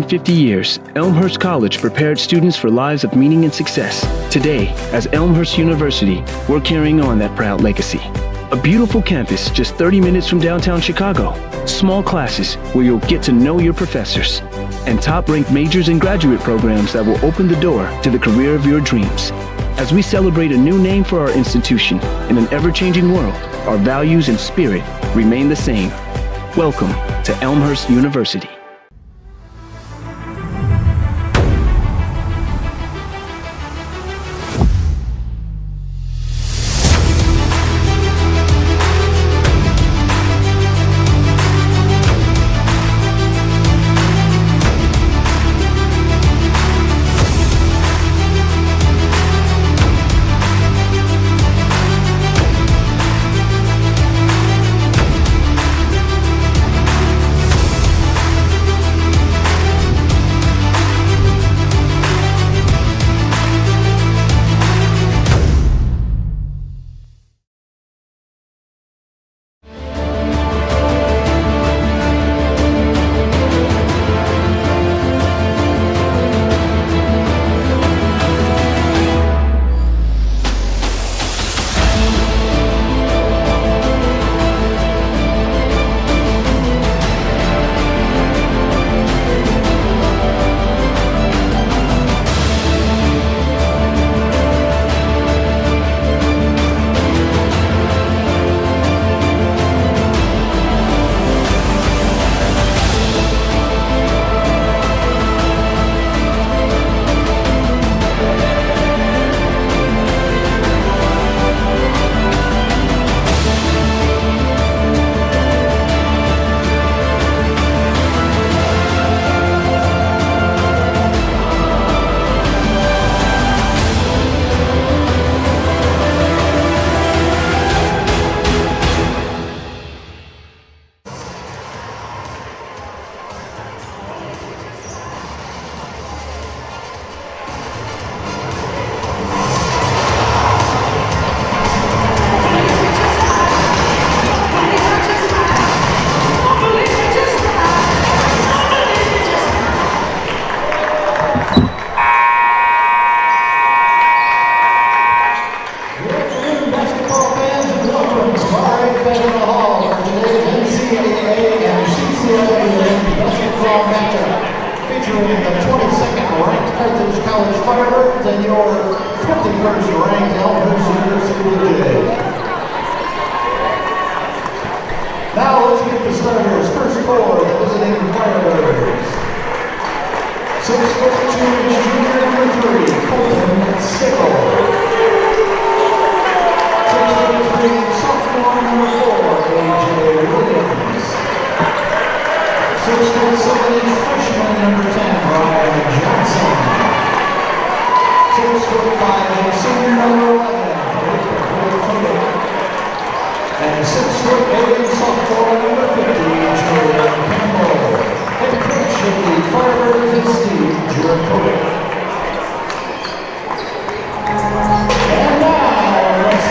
150 years, Elmhurst College prepared students for lives of meaning and success. Today, as Elmhurst University, we're carrying on that proud legacy. A beautiful campus just 30 minutes from downtown Chicago. Small classes where you'll get to know your professors. And top-ranked majors and graduate programs that will open the door to the career of your dreams. As we celebrate a new name for our institution in an ever-changing world, our values and spirit remain the same. Welcome to Elmhurst University. Featuring the 22nd ranked Carthage College Firebirds and your 21st ranked Elmhurst University Blue Jays. Now let's meet the starters. First for the visiting Firebirds. 6'2" junior number 3, Colton Sickle. 6'3" sophomore number 4, A.J. Williams. 6'7" freshman number 10, Ryan Johnson. 6'5" senior number 11, Philippe. And 6'8" sophomore number 50, Jordan Campbell. Head coach of the Firebirds is Steve Jurakovic. And now, let's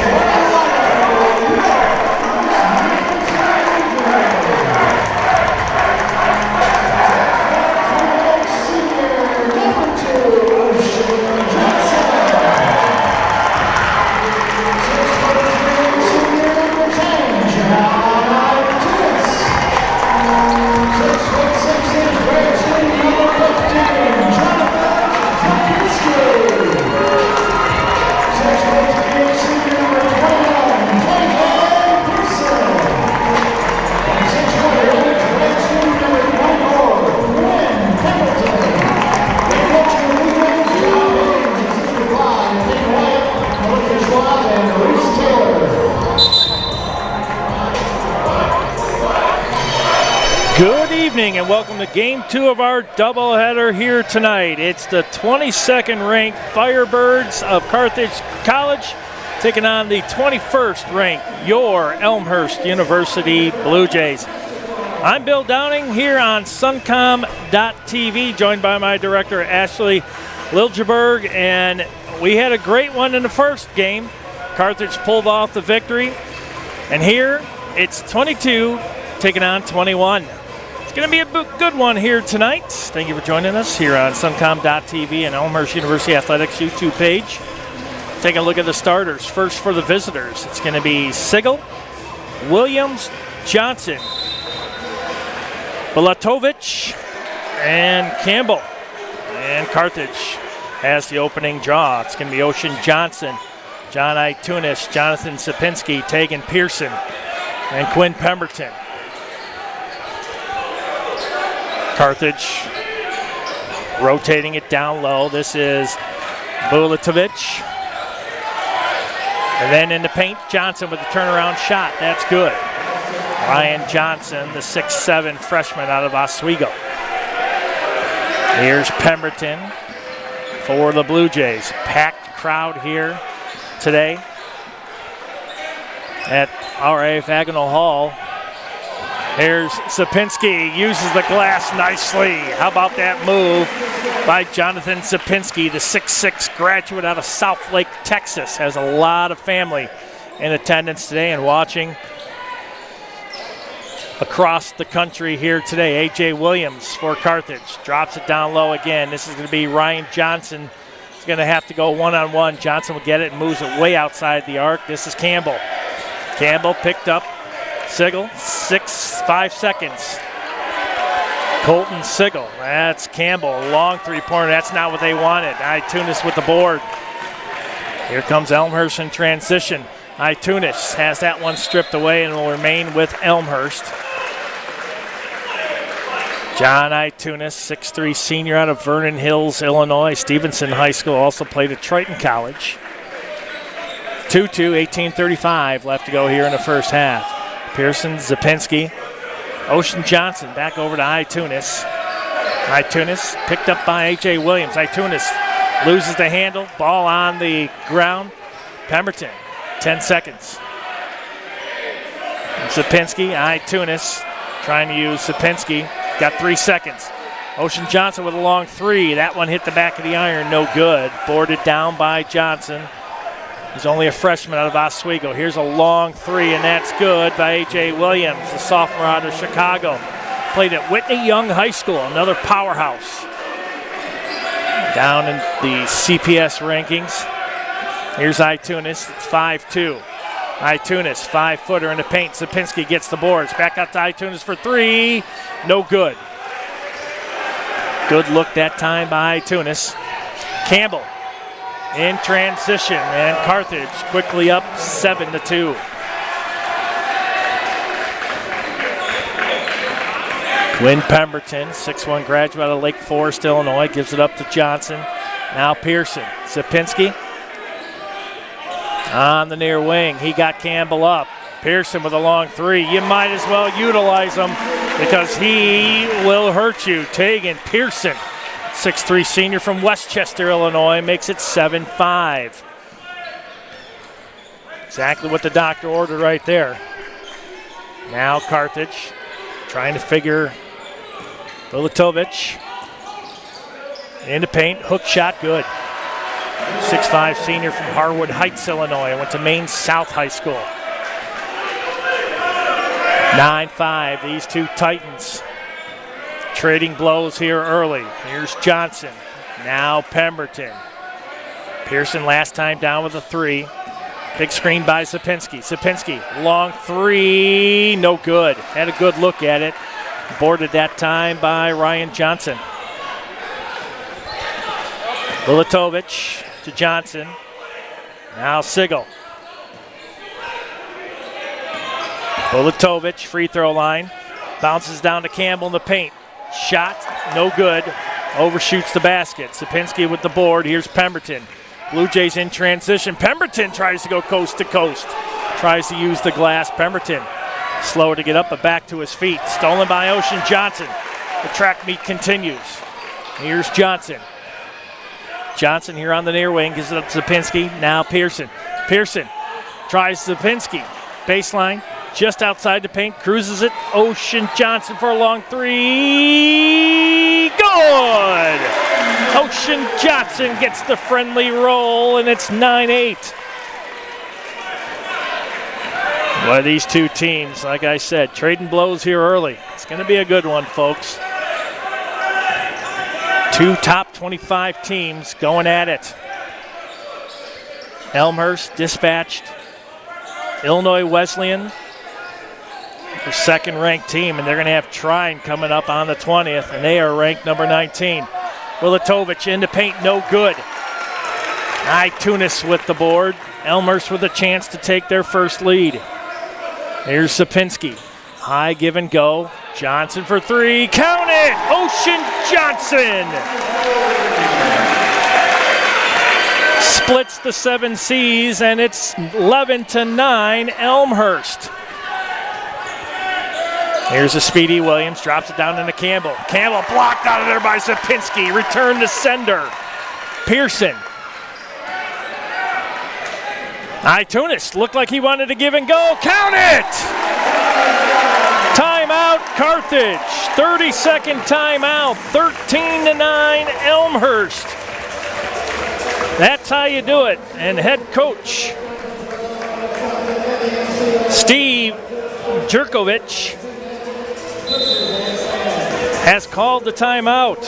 and welcome to Game 2 of our doubleheader here tonight. It's the 22nd ranked Firebirds of Carthage College taking on the 21st ranked your Elmhurst University Blue Jays. I'm Bill Downing here on Suncom.tv, joined by my director Ashley Liljeberg, and we had a great one in the first game. Carthage pulled off the victory, and here it's 22 taking on 21. It's going to be a good one here tonight. Thank you for joining us here on suncom.tv and Elmhurst University Athletics YouTube page. Take a look at the starters. First for the visitors, it's going to be Sigel, Williams, Johnson, Balatovich, and Campbell. And Carthage has the opening draw. It's going to be Ocean Johnson, John Itunis, Jonathan Sapinski, Tegan Pearson, and Quinn Pemberton. Carthage rotating it down low. This is Balatovich. And then in the paint, Johnson with the turnaround shot. That's good. Ryan Johnson, the 6'7" freshman out of Oswego. Here's Pemberton for the Blue Jays. Packed crowd here today at R.A. Fagnall Hall. Here's Sapinski, uses the glass nicely. How about that move by Jonathan Sapinski, the 6'6" graduate out of Southlake, Texas. Has a lot of family in attendance today and watching across the country here today. A.J. Williams for Carthage. Drops it down low again. This is going to be Ryan Johnson. He's going to have to go one-on-one. Johnson will get it and moves it way outside the arc. This is Campbell. Campbell picked up. Sigel, 5 seconds. Colton Sigel. That's Campbell. Long three-pointer. That's not what they wanted. Itunis with the board. Here comes Elmhurst in transition. Itunis has that one stripped away and will remain with Elmhurst. John Itunis, 6'3" senior out of Vernon Hills, Illinois. Stevenson High School, also played at Triton College. 2-2, 18:35 left to go here in the first half. Pearson, Zapinski, Ocean Johnson back over to Itunis. Itunis picked up by A.J. Williams. Itunis loses the handle, ball on the ground. Pemberton, 10 seconds. Zapinski, Itunis trying to use Zapinski, got 3 seconds. Ocean Johnson with a long three. That one hit the back of the iron, no good. Boarded down by Johnson. He's only a freshman out of Oswego. Here's a long three, and that's good by A.J. Williams, the sophomore out of Chicago. Played at Whitney Young High School, another powerhouse. Down in the CPS rankings. Here's Itunis, it's 5-2. Itunis, 5-footer in the paint. Sapinski gets the boards. Back out to Itunis for three. No good. Good look that time by Itunis. Campbell in transition, and Carthage quickly up 7-2. Quinn Pemberton, 6'1" graduate out of Lake Forest, Illinois, gives it up to Johnson. Now Pearson. Sapinski on the near wing. He got Campbell up. Pearson with a long three. You might as well utilize him because he will hurt you. Tegan Pearson, 6'3" senior from Westchester, Illinois, makes it 7-5. Exactly what the doctor ordered right there. Now Carthage trying to figure Balatovich in the paint. Hook shot, good. 6'5" senior from Harwood Heights, Illinois. Went to Maine South High School. 9-5, these two Titans trading blows here early. Here's Johnson. Now Pemberton. Pearson last time down with a three. Big screen by Sapinski. Sapinski, long three, no good. Had a good look at it. Boarded that time by Ryan Johnson. Balatovich to Johnson. Now Sigel. Balatovich, free throw line. Bounces down to Campbell in the paint. Shot, no good. Overshoots the basket. Sapinski with the board. Here's Pemberton. Blue Jays in transition. Pemberton tries to go coast to coast. Tries to use the glass. Pemberton slower to get up, but back to his feet. Stolen by Ocean Johnson. The track meet continues. Here's Johnson. Johnson here on the near wing. Gives it up to Sapinski. Now Pearson. Pearson tries Sapinski. Baseline. Just outside the paint. Cruises it. Ocean Johnson for a long three. Good! Ocean Johnson gets the friendly roll, and it's 9-8. Well, these two teams, like I said, trading blows here early. It's going to be a good one, folks. Two top 25 teams going at it. Elmhurst dispatched Illinois Wesleyan, the second-ranked team, and they're going to have Trine coming up on the 20th, and they are ranked number 19. Wilatovic into paint, no good. Tunis with the board. Elmhurst with a chance to take their first lead. Here's Sapinski. High give and go. Johnson for three. Count it! Ocean Johnson! Splits the 7 C's, and it's 11-9 Elmhurst. Here's a speedy Williams. Drops it down into Campbell. Campbell blocked out of there by Sapinski. Return to sender. Pearson. Tunis looked like he wanted to give and go. Count it! Timeout, Carthage. 30-second timeout. 13-9 Elmhurst. That's how you do it. And head coach Steve Jerkovich has called the timeout.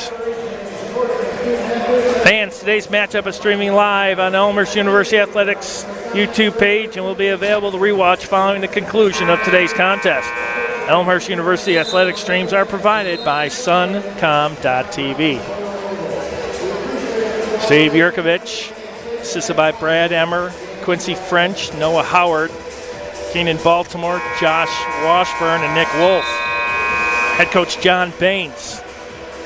Fans, today's matchup is streaming live on Elmhurst University Athletics YouTube page and will be available to rewatch following the conclusion of today's contest. Elmhurst University Athletic streams are provided by suncom.tv. Steve Yurkovich, assisted by Brad Emmer, Quincy French, Noah Howard, Keenan Baltimore, Josh Washburn, and Nick Wolf. Head coach John Baines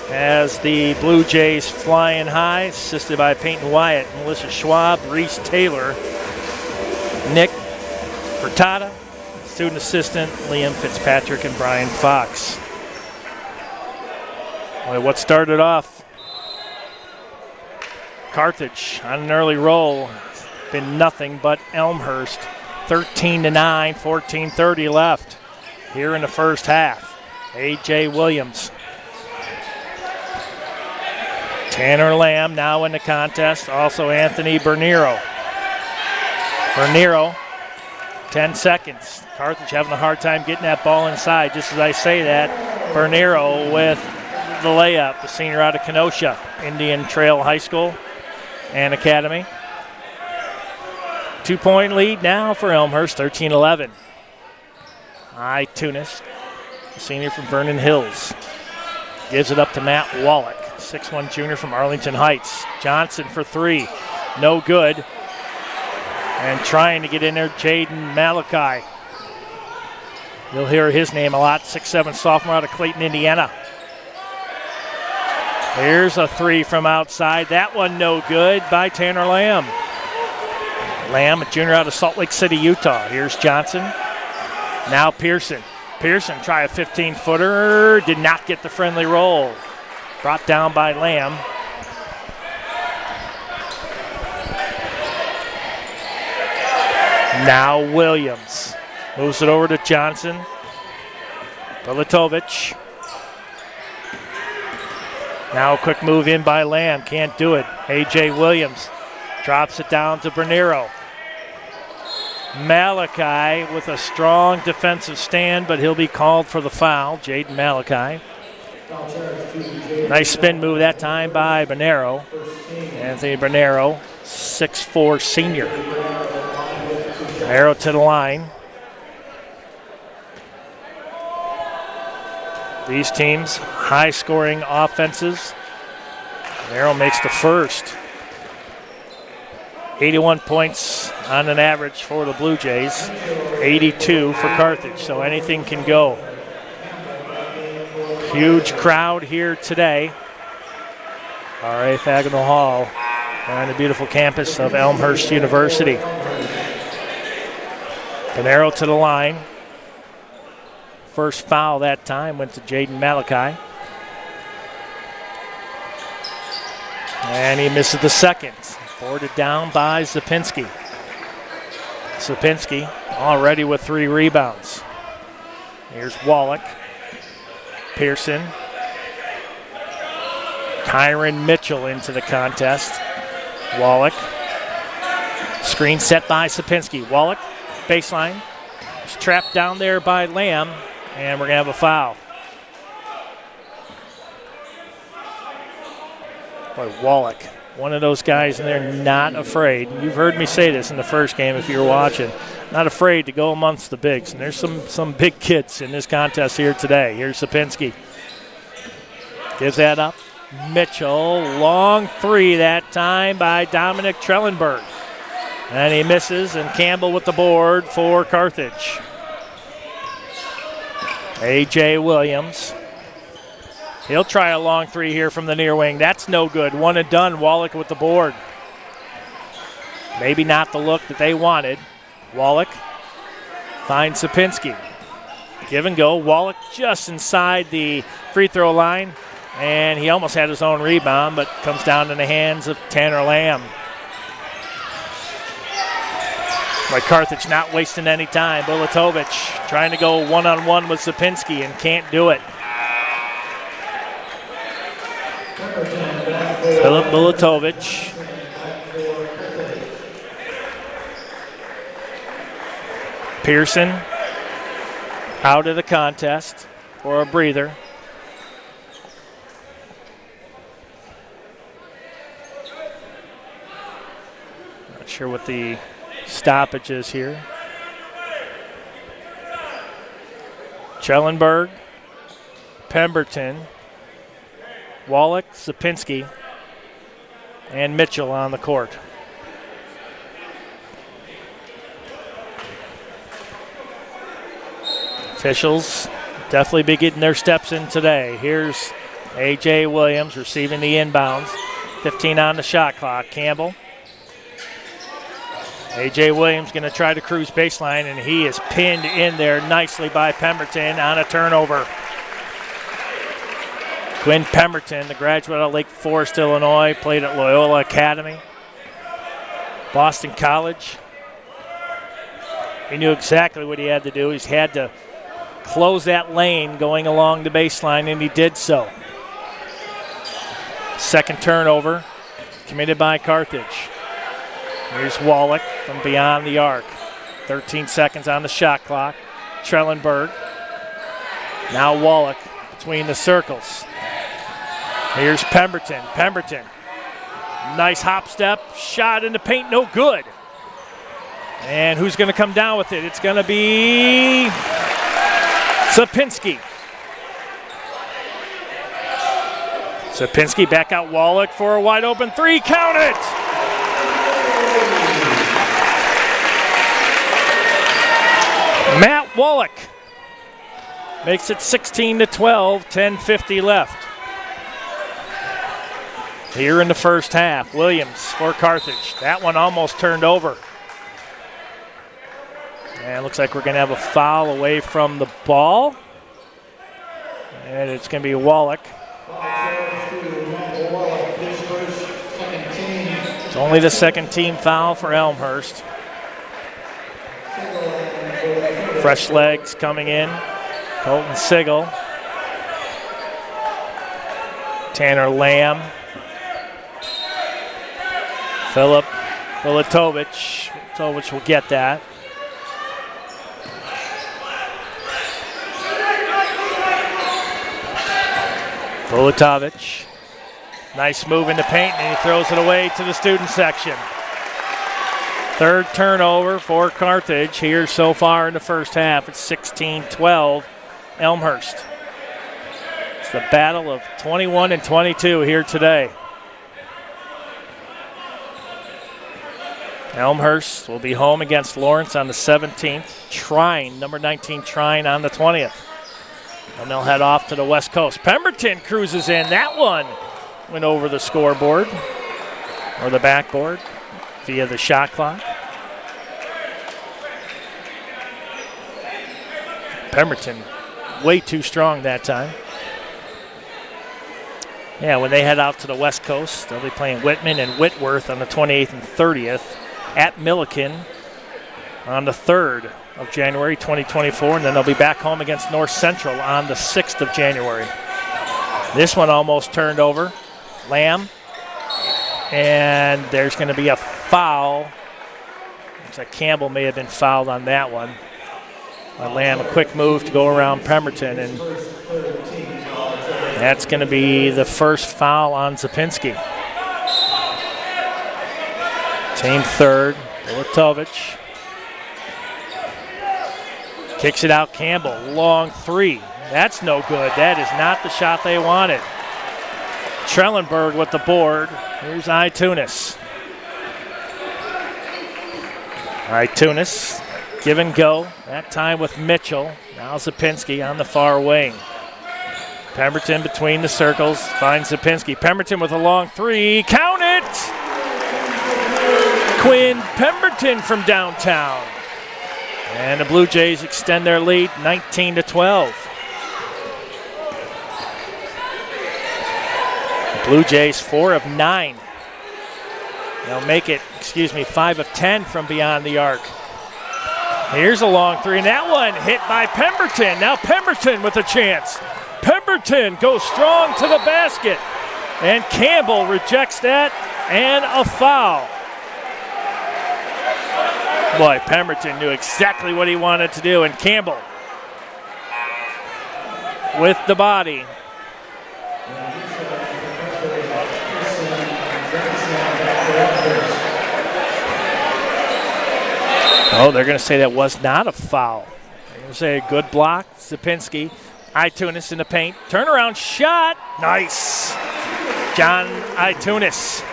has the Blue Jays flying high, assisted by Peyton Wyatt, Melissa Schwab, Reese Taylor, Nick Furtada, student assistant Liam Fitzpatrick, and Brian Fox. Well, what started off Carthage on an early roll, been nothing but Elmhurst. 13-9, 14:30 left here in the first half. A.J. Williams. Tanner Lamb now in the contest. Also Anthony Bernero. Bernero, 10 seconds. Carthage having a hard time getting that ball inside. Just as I say that, Bernero with the layup, the senior out of Kenosha, Indian Trail High School and Academy. 2-point lead now for Elmhurst, 13-11. Tunis, senior from Vernon Hills, gives it up to Matt Wallach, 6'1" junior from Arlington Heights. Johnson for three, no good. And trying to get in there, Jaden Malachi. You'll hear his name a lot, 6'7" sophomore out of Clayton, Indiana. Here's a three from outside. That one no good by Tanner Lamb. Lamb, a junior out of Salt Lake City, Utah. Here's Johnson. Now Pearson. Pearson try a 15-footer. Did not get the friendly roll. Brought down by Lamb. Now Williams. Moves it over to Johnson. Bilatovic. Now a quick move in by Lamb. Can't do it. A.J. Williams drops it down to Bernero. Malachi with a strong defensive stand, but he'll be called for the foul. Jaden Malachi. Nice spin move that time by Bernero. Anthony Bernero, 6'4" senior. Bernero to the line. These teams, high-scoring offenses. Bernero makes the first. 81 points on an average for the Blue Jays, 82 for Carthage, so anything can go. Huge crowd here today. R.A. Fagnall Hall on the beautiful campus of Elmhurst University. Bernero to the line. First foul that time went to Jaden Malachi. And he misses the second. Boarded down by Zapinski. Zapinski already with 3 rebounds. Here's Wallach. Pearson. Kyron Mitchell into the contest. Wallach. Screen set by Sapinski. Wallach, baseline. It's trapped down there by Lamb, and we're going to have a foul. Boy, Wallach, one of those guys, and they're not afraid. You've heard me say this in the first game if you were watching. Not afraid to go amongst the bigs. And there's some big kids in this contest here today. Here's Sapinski. Gives that up. Mitchell, long three that time by Dominic Trellenberg. And he misses, and Campbell with the board for Carthage. A.J. Williams. He'll try a long three here from the near wing. That's no good. One and done. Wallach with the board. Maybe not the look that they wanted. Wallach finds Sapinski. Give and go. Wallach just inside the free throw line. And he almost had his own rebound, but comes down in the hands of Tanner Lamb. By Carthage not wasting any time. Bulatovic trying to go one-on-one with Sapinski and can't do it. Philip Bulatovic. Pearson out of the contest for a breather. Not sure what the stoppage is here. Trellenberg, Pemberton, Wallach, Sapinski, and Mitchell on the court. Officials definitely be getting their steps in today. Here's A.J. Williams receiving the inbounds. 15 on the shot clock. Campbell. A.J. Williams going to try to cruise baseline, and he is pinned in there nicely by Pemberton on a turnover. Quinn Pemberton, the graduate of Lake Forest, Illinois, played at Loyola Academy, Boston College. He knew exactly what he had to do. He had to close that lane going along the baseline, and he did so. Second turnover committed by Carthage. Here's Wallach from beyond the arc. 13 seconds on the shot clock. Trellenberg. Now Wallach between the circles. Here's Pemberton. Pemberton. Nice hop step. Shot in the paint, no good. And who's going to come down with it? It's going to be Sapinski. Sapinski back out Wallach for a wide open three. Count it! Matt Wallach makes it 16-12, 10:50 left. Here in the first half, Williams for Carthage. That one almost turned over. And it looks like we're going to have a foul away from the ball. And it's going to be Wallach. It's only the second team foul for Elmhurst. Fresh legs coming in. Colton Sigel. Tanner Lamb. Philip Bulatovic. Bulatovic will get that. Bulatovic. Nice move in the paint, and he throws it away to the student section. Third turnover for Carthage here so far in the first half. It's 16-12 Elmhurst. It's the battle of 21 and 22 here today. Elmhurst will be home against Lawrence on the 17th. Trine, number 19 Trine on the 20th. And they'll head off to the West Coast. Pemberton cruises in. That one went over the scoreboard or the backboard via the shot clock. Pemberton way too strong that time. Yeah, when they head out to the West Coast, they'll be playing Whitman and Whitworth on the 28th and 30th at Milliken on the 3rd of January 2024, and then they'll be back home against North Central on the 6th of January. This one almost turned over. Lamb. And there's going to be a foul. Looks like Campbell may have been fouled on that one. Lamb a quick move to go around Pemberton, and that's going to be the first foul on Zapinski. Team third, Bulatovic. Kicks it out, Campbell, long three. That's no good. That is not the shot they wanted. Trellenberg with the board. Here's Itunis. Itunis, give and go. That time with Mitchell. Now Zapinski on the far wing. Pemberton between the circles, finds Zapinski. Pemberton with a long three. Count it! Quinn Pemberton from downtown. And the Blue Jays extend their lead 19-12. Blue Jays 4 of 9. They'll make it, 5 of 10 from beyond the arc. Here's a long three, and that one hit by Pemberton. Now Pemberton with a chance. Pemberton goes strong to the basket, and Campbell rejects that, and a foul. Boy, Pemberton knew exactly what he wanted to do, and Campbell with the body. Oh, they're going to say that was not a foul. They're going to say a good block. Zapinski, Itunis in the paint. Turnaround shot. Nice. John Itunis.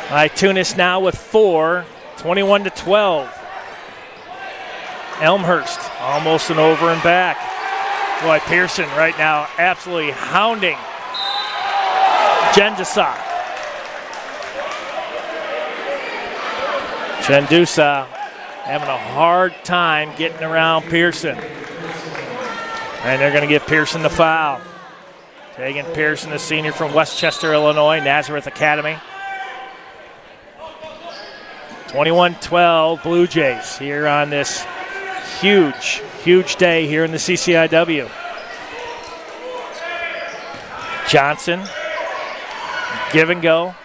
Itunis now with 4, 21-12. Elmhurst almost an over and back. Boy, Pearson right now absolutely hounding Jendusa. Jendusa having a hard time getting around Pearson. And they're going to give Pearson the foul. Tegan Pearson, the senior from Westchester, Illinois, Nazareth Academy. 21-12 Blue Jays here on this huge day here in the CCIW. Johnson, give and go.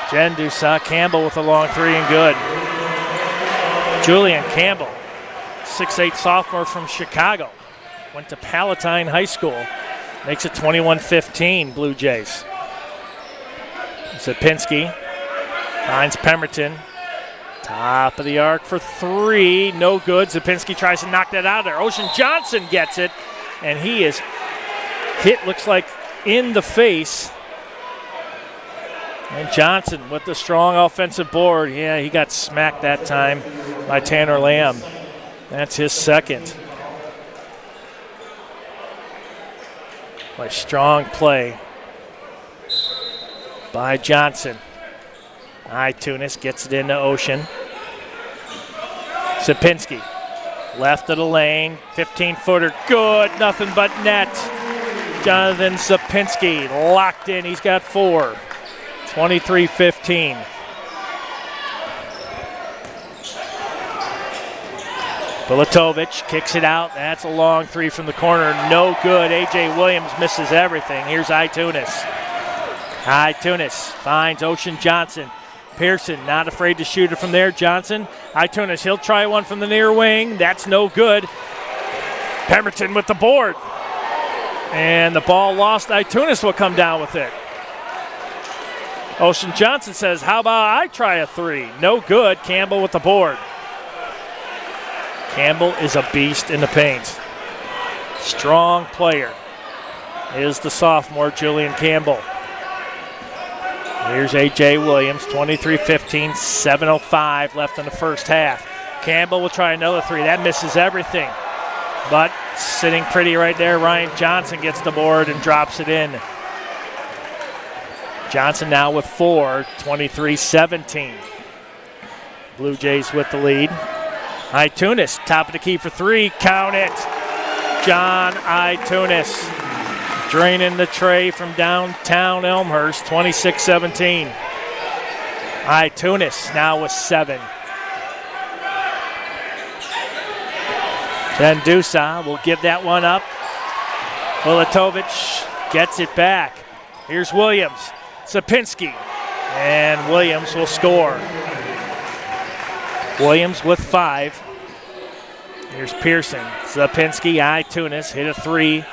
Jendusa, Campbell with a long three and good. Julian Campbell, 6'8" sophomore from Chicago. Went to Palatine High School. Makes it 21-15 Blue Jays. Zapinski finds Pemberton. Top of the arc for three. No good. Zapinski tries to knock that out of there. Ocean Johnson gets it, and he is hit, looks like, in the face. And Johnson with the strong offensive board. Yeah, he got smacked that time by Tanner Lamb. That's his second. By strong play by Johnson. Itunis gets it into Ocean. Zapinski, left of the lane, 15-footer, good, nothing but net. Jonathan Zapinski locked in, he's got 4. 23-15. Bulatovic kicks it out. That's a long three from the corner. No good. A.J. Williams misses everything. Here's Itunis. Itunis finds Ocean Johnson. Pearson not afraid to shoot it from there. Johnson, Itunis, he'll try one from the near wing. That's no good. Pemberton with the board. And the ball lost. Itunis will come down with it. Ocean Johnson says, how about I try a three? No good. Campbell with the board. Campbell is a beast in the paint. Strong player is the sophomore, Julian Campbell. Here's A.J. Williams, 23-15, 7:05 left in the first half. Campbell will try another three. That misses everything. But sitting pretty right there, Ryan Johnson gets the board and drops it in. Johnson now with 4, 23-17. Blue Jays with the lead. Itunis, top of the key for 3. Count it. John Itunis draining the tray from downtown Elmhurst, 26-17. Itunis now with 7. Jendusa will give that one up. Bulatovic gets it back. Here's Williams. Zapinski. And Williams will score. Williams with 5. Here's Pearson. Zapinski, Itunis hit a three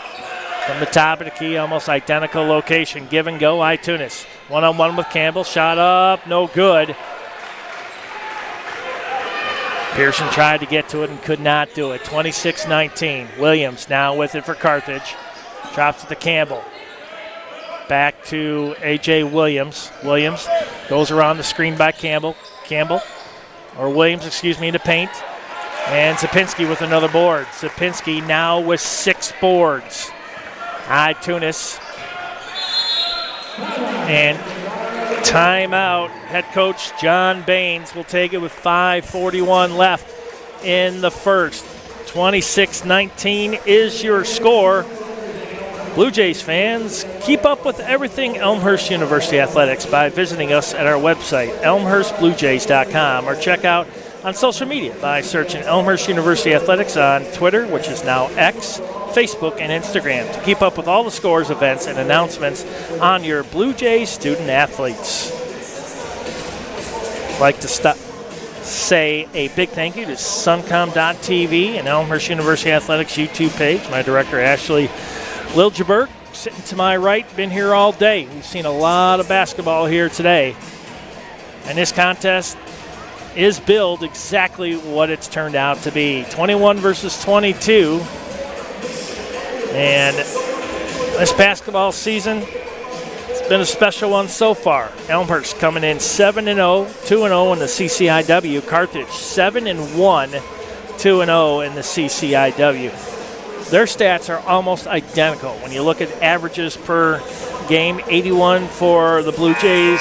from the top of the key, almost identical location. Give and go, Itunis. One-on-one with Campbell. Shot up, no good. Pearson tried to get to it and could not do it. 26-19. Williams now with it for Carthage. Drops it to Campbell. Back to A.J. Williams. Williams goes around the screen by Campbell. Williams, in the paint. And Zapinski with another board. Zapinski now with 6 boards. Itunis. And timeout. Head coach John Baines will take it with 5:41 left in the first. 26-19 is your score. Blue Jays fans, keep up with everything Elmhurst University Athletics by visiting us at our website, elmhurstbluejays.com, or check out on social media by searching Elmhurst University Athletics on Twitter, which is now X, Facebook, and Instagram, to keep up with all the scores, events, and announcements on your Blue Jays student athletes. I'd like to say a big thank you to Suncom.tv and Elmhurst University Athletics YouTube page. My director, Ashley Liljeberg, sitting to my right, been here all day. We've seen a lot of basketball here today. And this contest is billed exactly what it's turned out to be. 21 versus 22. And this basketball season, it's been a special one so far. Elmhurst coming in 7-0, 2-0 in the CCIW. Carthage 7-1, 2-0 in the CCIW. Their stats are almost identical. When you look at averages per game, 81 for the Blue Jays,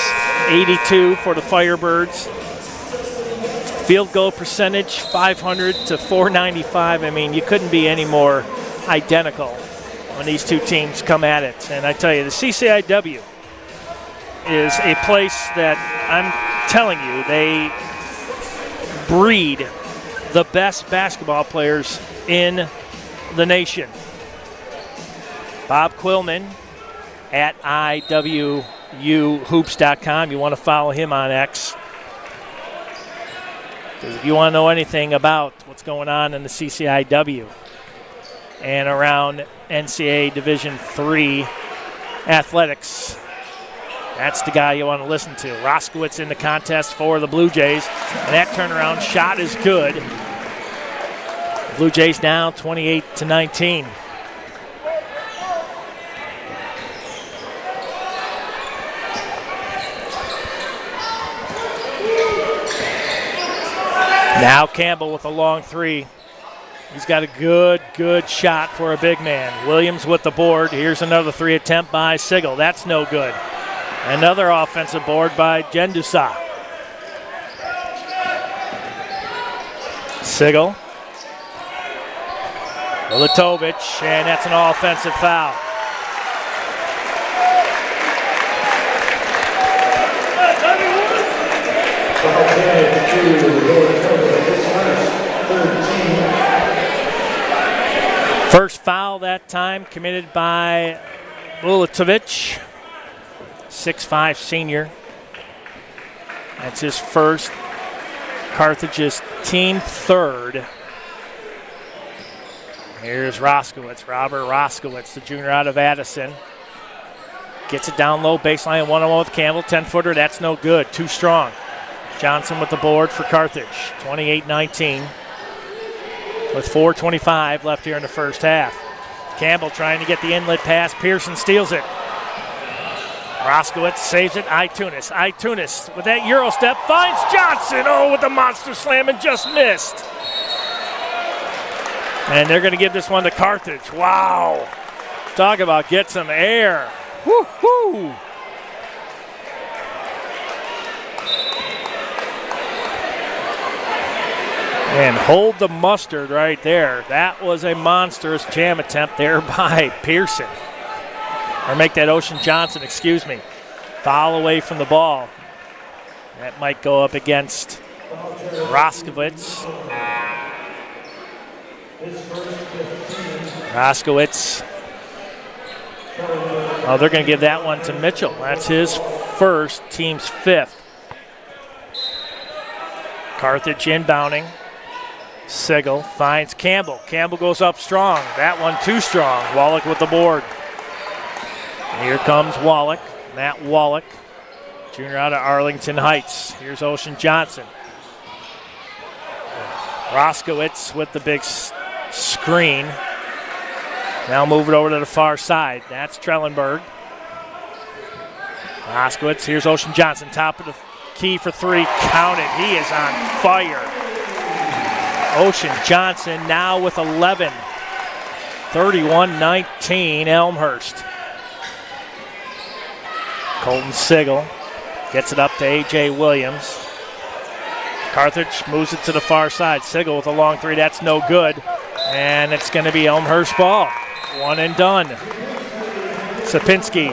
82 for the Firebirds. Field goal percentage, 500 to 495. I mean, you couldn't be any more identical when these two teams come at it. And I tell you, the CCIW is a place that I'm telling you, they breed the best basketball players in the nation. Bob Quillman at IWUHoops.com. You want to follow him on X. Because if you want to know anything about what's going on in the CCIW and around NCAA Division III athletics, that's the guy you want to listen to. Roskowitz in the contest for the Blue Jays. And that turnaround shot is good. Blue Jays now 28-19. Now Campbell with a long three. He's got a good shot for a big man. Williams with the board. Here's another three attempt by Sigel. That's no good. Another offensive board by Jendusa. Sigel. Litovic, and that's an offensive foul. First foul that time committed by Bulatovic, 6'5" senior. That's his first. Carthage's team third. Here's Roskowitz, Robert Roskowitz, the junior out of Addison. Gets it down low, baseline, one-on-one with Campbell, 10-footer, that's no good, too strong. Johnson with the board for Carthage, 28-19. With 4:25 left here in the first half. Campbell trying to get the inlet pass, Pearson steals it. Roskowitz saves it, Itunis with that Euro step, finds Johnson, with the monster slam and just missed. And they're going to give this one to Carthage. Wow. Talk about get some air. Woo-hoo. And hold the mustard right there. That was a monstrous jam attempt there by Pearson. Or make that Ocean Johnson, foul away from the ball. That might go up against Roskowitz. Roskowitz. Oh, they're going to give that one to Mitchell. That's his first, team's fifth. Carthage inbounding. Sigel finds Campbell. Campbell goes up strong. That one too strong. Wallach with the board. Here comes Wallach. Matt Wallach, junior out of Arlington Heights. Here's Ocean Johnson. Roskowitz with the big screen. Now move it over to the far side. That's Trellenberg. Roskowitz, here's Ocean Johnson, top of the key for three. Count it. He is on fire. Ocean Johnson now with 11. 31-19 Elmhurst. Colton Sigel gets it up to A.J. Williams. Carthage moves it to the far side. Sigel with a long three. That's no good. And it's going to be Elmhurst ball. One and done. Sapinski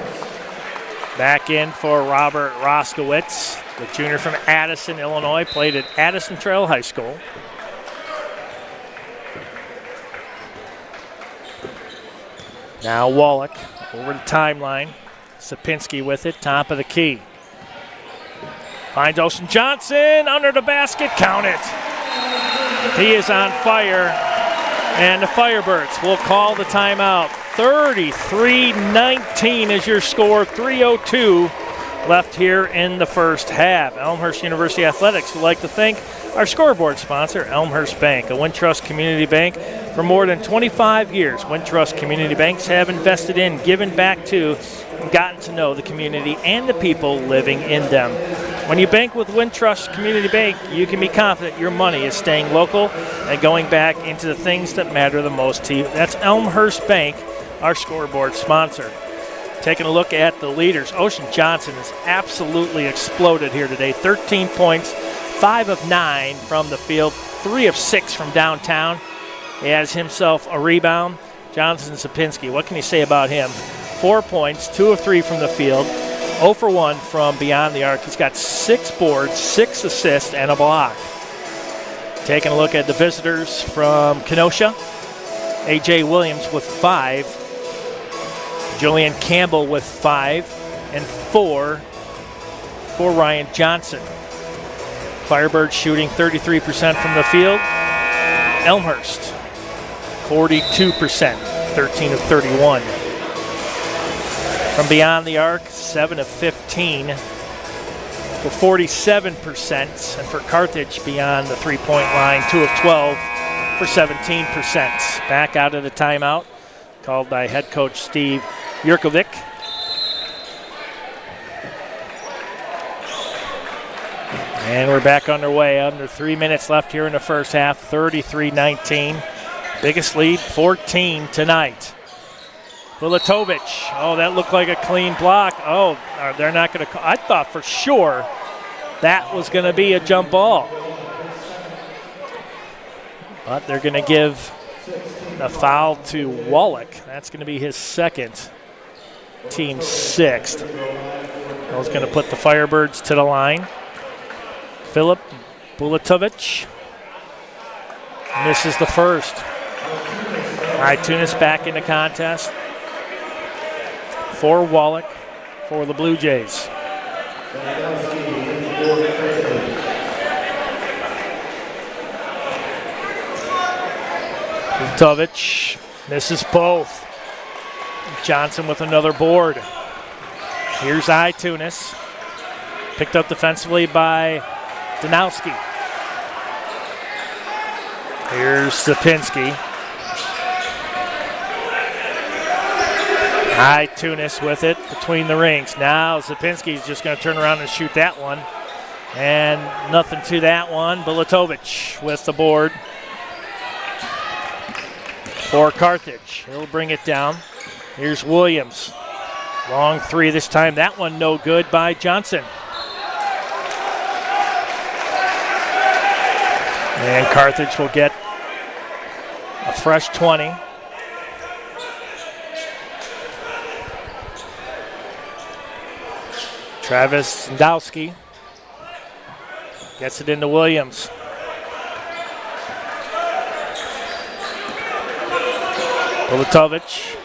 back in for Robert Roskowitz, the junior from Addison, Illinois. Played at Addison Trail High School. Now Wallach over the timeline. Sapinski with it, top of the key. Finds Ocean Johnson under the basket, count it. He is on fire, and the Firebirds will call the timeout. 33-19 is your score, 3:02 left here in the first half. Elmhurst University Athletics would like to thank our scoreboard sponsor, Elmhurst Bank, a Wintrust community bank. For more than 25 years, Wintrust community banks have invested in, given back to, and gotten to know the community and the people living in them. When you bank with Wintrust Community Bank, you can be confident your money is staying local and going back into the things that matter the most to you. That's Elmhurst Bank, our scoreboard sponsor. Taking a look at the leaders, Ocean Johnson has absolutely exploded here today. 13 points, 5 of 9 from the field, 3 of 6 from downtown. He has himself a rebound. Jonathan Sapinski, what can you say about him? 4 points, 2 of 3 from the field, 0 for 1 from beyond the arc. He's got 6 boards, 6 assists, and a block. Taking a look at the visitors from Kenosha, A.J. Williams with 5, Julian Campbell with 5, and 4 for Ryan Johnson. Firebirds shooting 33% from the field. Elmhurst, 42%, 13 of 31. From beyond the arc, 7 of 15 for 47%. And for Carthage, beyond the three-point line, 2 of 12 for 17%. Back out of the timeout, called by head coach Steve Yurkovic. And we're back underway. Under 3 minutes left here in the first half, 33-19. Biggest lead, 14 tonight. Bulatovic. Oh, that looked like a clean block. Oh, they're not going to. I thought for sure that was going to be a jump ball. But they're going to give a foul to Wallach. That's going to be his second, team 6th. That was going to put the Firebirds to the line. Philip Bulatovic misses the first. Tunis back in the contest for Wallach for the Blue Jays. Bulatovic misses both. Johnson with another board. Here's Tunis. Picked up defensively by Danowski. Here's Sapinski. Tunis with it between the rings. Now Sapinski's just going to turn around and shoot that one. And nothing to that one. Bulatovic with the board for Carthage. He'll bring it down. Here's Williams. Long three this time. That one no good by Johnson. And Carthage will get a fresh 20. Travis Ndowski gets it into Williams. Bulatovic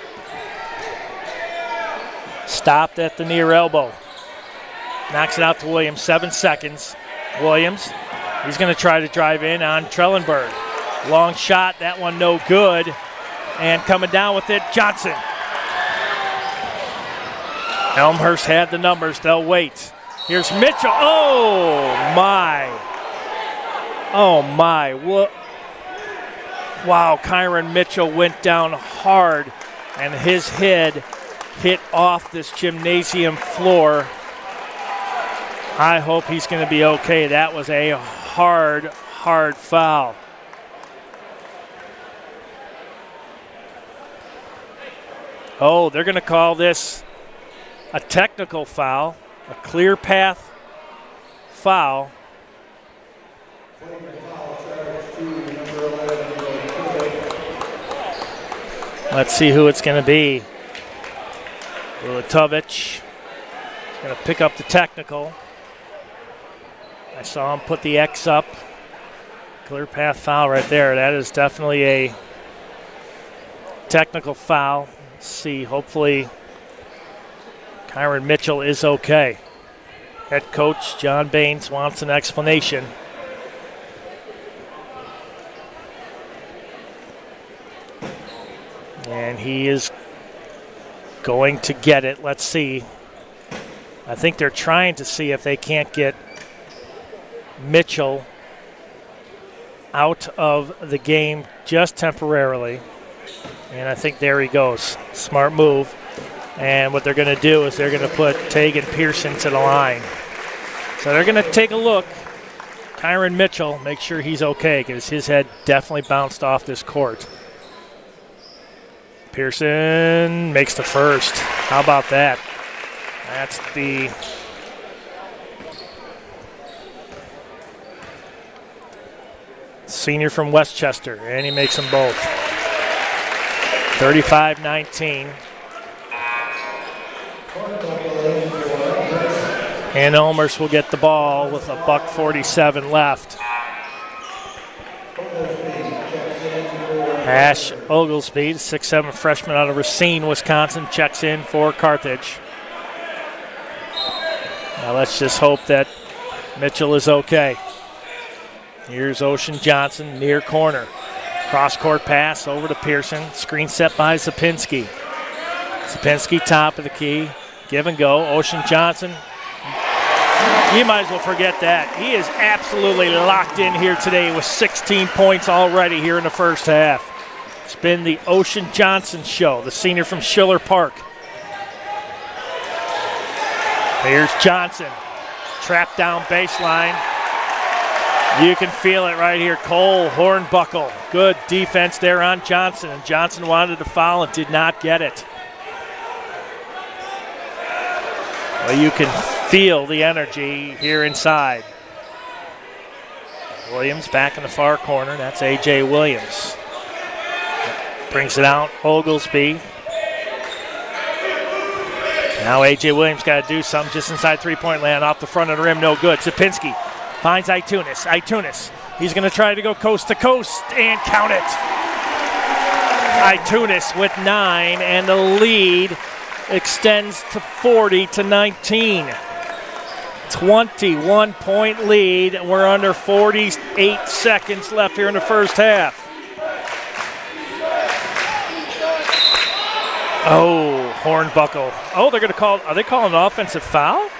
stopped at the near elbow. Knocks it out to Williams, 7 seconds. Williams, he's going to try to drive in on Trellenberg. Long shot, that one no good. And coming down with it, Johnson. Elmhurst had the numbers, they'll wait. Here's Mitchell, oh my. Oh my, what? Wow, Kyron Mitchell went down hard and his head hit off this gymnasium floor. I hope he's going to be okay. That was a hard foul. Oh, they're going to call this a technical foul, a clear path foul. Let's see who it's going to be. Ulatovich going to pick up the technical. I saw him put the X up. Clear path foul right there. That is definitely a technical foul. Let's see, hopefully Kyron Mitchell is okay. Head coach John Baines wants an explanation. And he is going to get it. Let's see. I think they're trying to see if they can't get Mitchell out of the game just temporarily. And I think there he goes. Smart move. And what they're going to do is they're going to put Tegan Pearson to the line. So they're going to take a look. Kyron Mitchell, make sure he's okay because his head definitely bounced off this court. Pearson makes the first. How about that? That's the senior from Westchester, and he makes them both. 35-19. And Elmhurst will get the ball with $1:47 left. Ash Oglesby, 6'7" freshman out of Racine, Wisconsin, checks in for Carthage. Now let's just hope that Mitchell is okay. Here's Ocean Johnson, near corner. Cross-court pass over to Pearson. Screen set by Zapinski. Zapinski, top of the key. Give and go. Ocean Johnson. You might as well forget that. He is absolutely locked in here today with 16 points already here in the first half. It's been the Ocean Johnson show, the senior from Schiller Park. Here's Johnson. Trapped down baseline. You can feel it right here. Cole Hornbuckle. Good defense there on Johnson. And Johnson wanted to foul and did not get it. Well, you can feel the energy here inside. Williams back in the far corner. That's A.J. Williams. Brings it out. Oglesby. Now A.J. Williams got to do something just inside three-point land. Off the front of the rim, no good. Zapinski finds Itunis. Itunis. He's going to try to go coast to coast and count it. Itunis with 9, and the lead extends to 40-19. 21-point lead. We're under 48 seconds left here in the first half. Oh, Hornbuckle. Oh, they're going to call. Are they calling an offensive foul?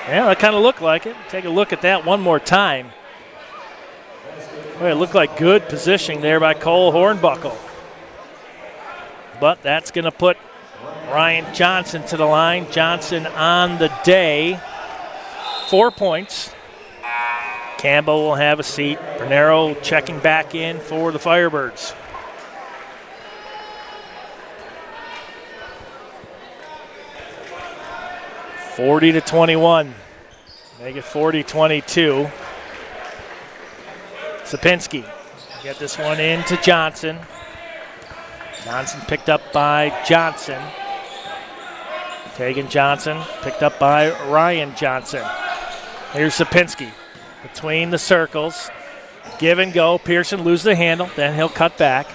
Yeah, that kind of looked like it. Take a look at that one more time. Boy, it looked like good positioning there by Cole Hornbuckle. But that's going to put Ryan Johnson to the line. Johnson on the day. 4 points. Campbell will have a seat. Bernero checking back in for the Firebirds. (40-21). Make it 40-22. Zapinski get this one in to Johnson. Johnson picked up by Johnson. Tegan Johnson picked up by Ryan Johnson. Here's Zapinski between the circles. Give and go. Pearson loses the handle. Then he'll cut back.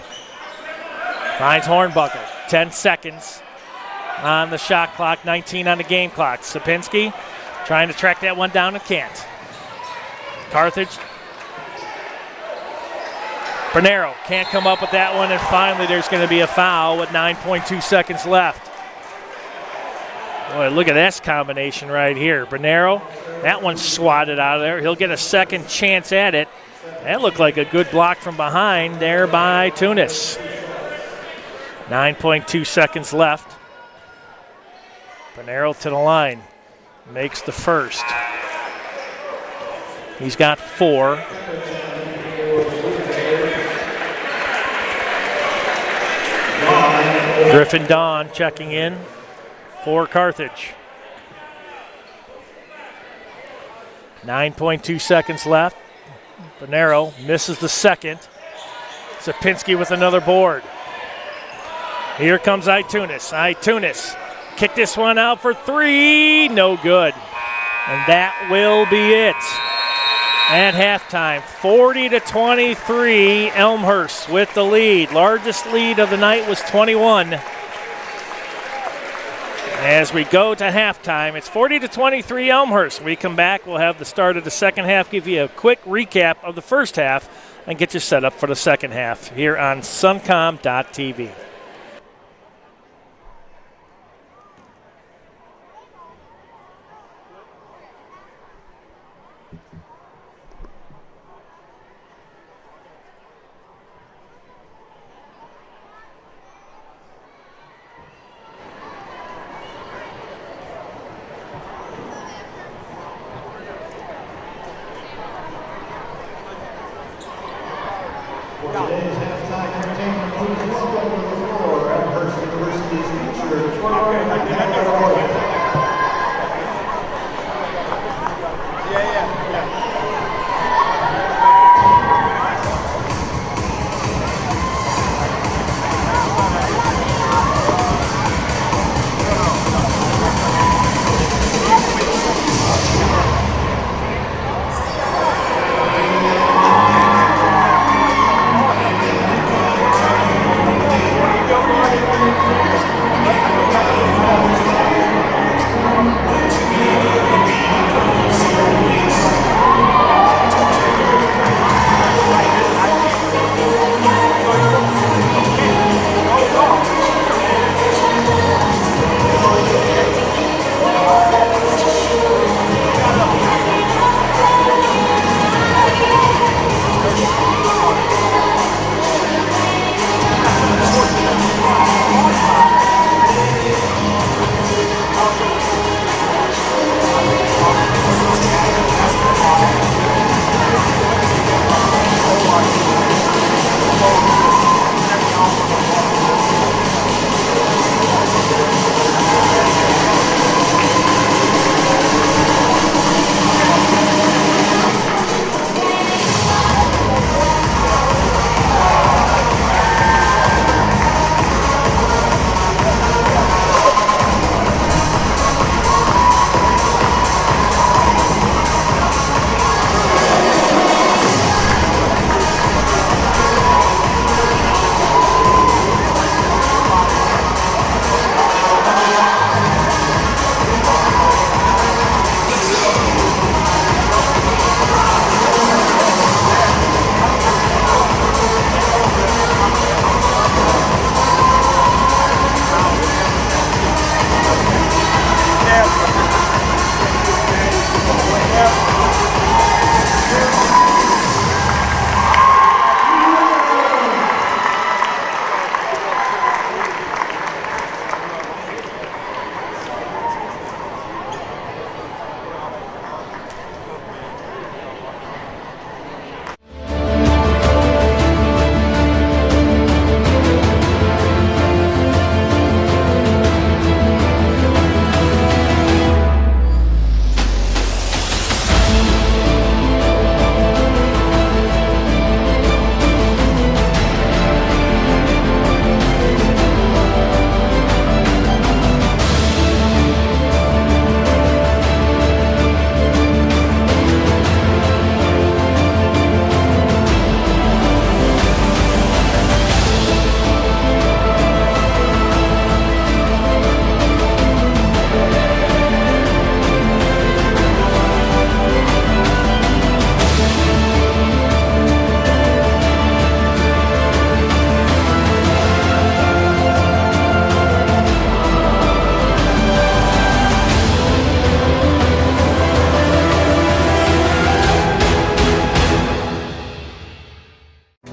Finds Hornbuckle. 10 seconds on the shot clock. 19 on the game clock. Zapinski trying to track that one down and can't. Carthage Bernero can't come up with that one, and finally there's going to be a foul with 9.2 seconds left. Boy, look at this combination right here. Bernero, that one's swatted out of there. He'll get a second chance at it. That looked like a good block from behind there by Tunis. 9.2 seconds left. Bernero to the line. Makes the first. He's got 4. Griffin Dawn checking in for Carthage. 9.2 seconds left. Bernero misses the second. Sapinski with another board. Here comes Itunis. Itunis kick this one out for 3. No good. And that will be it. At halftime, 40-23, Elmhurst with the lead. Largest lead of the night was 21. As we go to halftime, it's 40-23 Elmhurst. When we come back, we'll have the start of the second half, give you a quick recap of the first half, and get you set up for the second half here on suncom.tv. For today's halftime entertainment, please welcome to the floor Elmhurst University's teacher, Troy McElroy.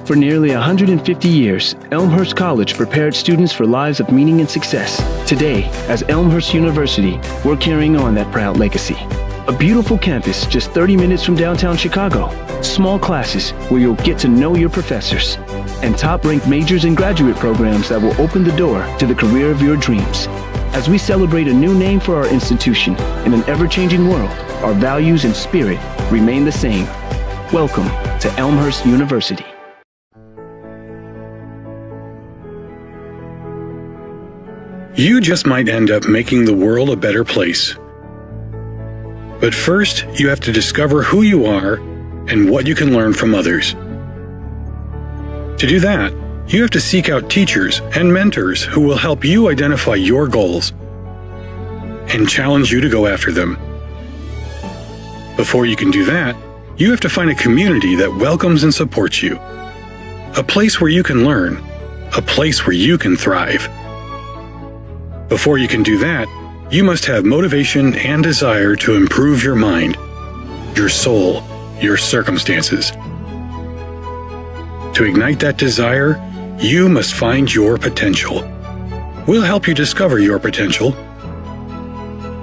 For nearly 150 years, Elmhurst College prepared students for lives of meaning and success. Today, as Elmhurst University, we're carrying on that proud legacy. A beautiful campus just 30 minutes from downtown Chicago. Small classes where you'll get to know your professors. And top-ranked majors and graduate programs that will open the door to the career of your dreams. As we celebrate a new name for our institution in an ever-changing world, our values and spirit remain the same. Welcome to Elmhurst University. You just might end up making the world a better place. But first, you have to discover who you are and what you can learn from others. To do that, you have to seek out teachers and mentors who will help you identify your goals and challenge you to go after them. Before you can do that, you have to find a community that welcomes and supports you. A place where you can learn. A place where you can thrive. Before you can do that, you must have motivation and desire to improve your mind, your soul, your circumstances. To ignite that desire, you must find your potential. We'll help you discover your potential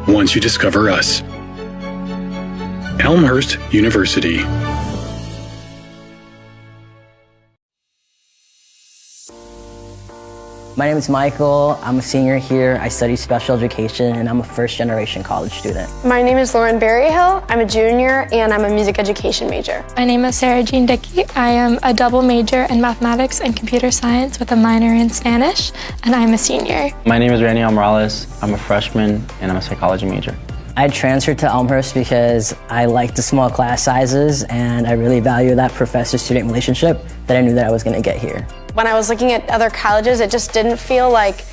once you discover us. Elmhurst University. My name is Michael. I'm a senior here. I study special education and I'm a first-generation college student. My name is Lauren Berryhill. I'm a junior and I'm a music education major. My name is Sarah Jean Dickey. I am a double major in mathematics and computer science with a minor in Spanish, and I'm a senior. My name is Randy Morales. I'm a freshman and I'm a psychology major. I transferred to Elmhurst because I like the small class sizes and I really value that professor-student relationship that I knew that I was going to get here. When I was looking at other colleges, it just didn't feel like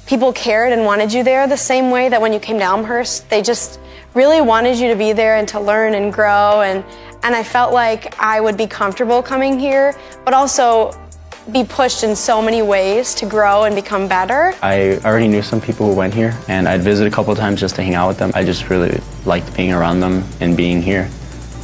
people cared and wanted you there the same way that when you came to Elmhurst. They just really wanted you to be there and to learn and grow, and I felt like I would be comfortable coming here, but also be pushed in so many ways to grow and become better. I already knew some people who went here, and I'd visit a couple times just to hang out with them. I just really liked being around them and being here.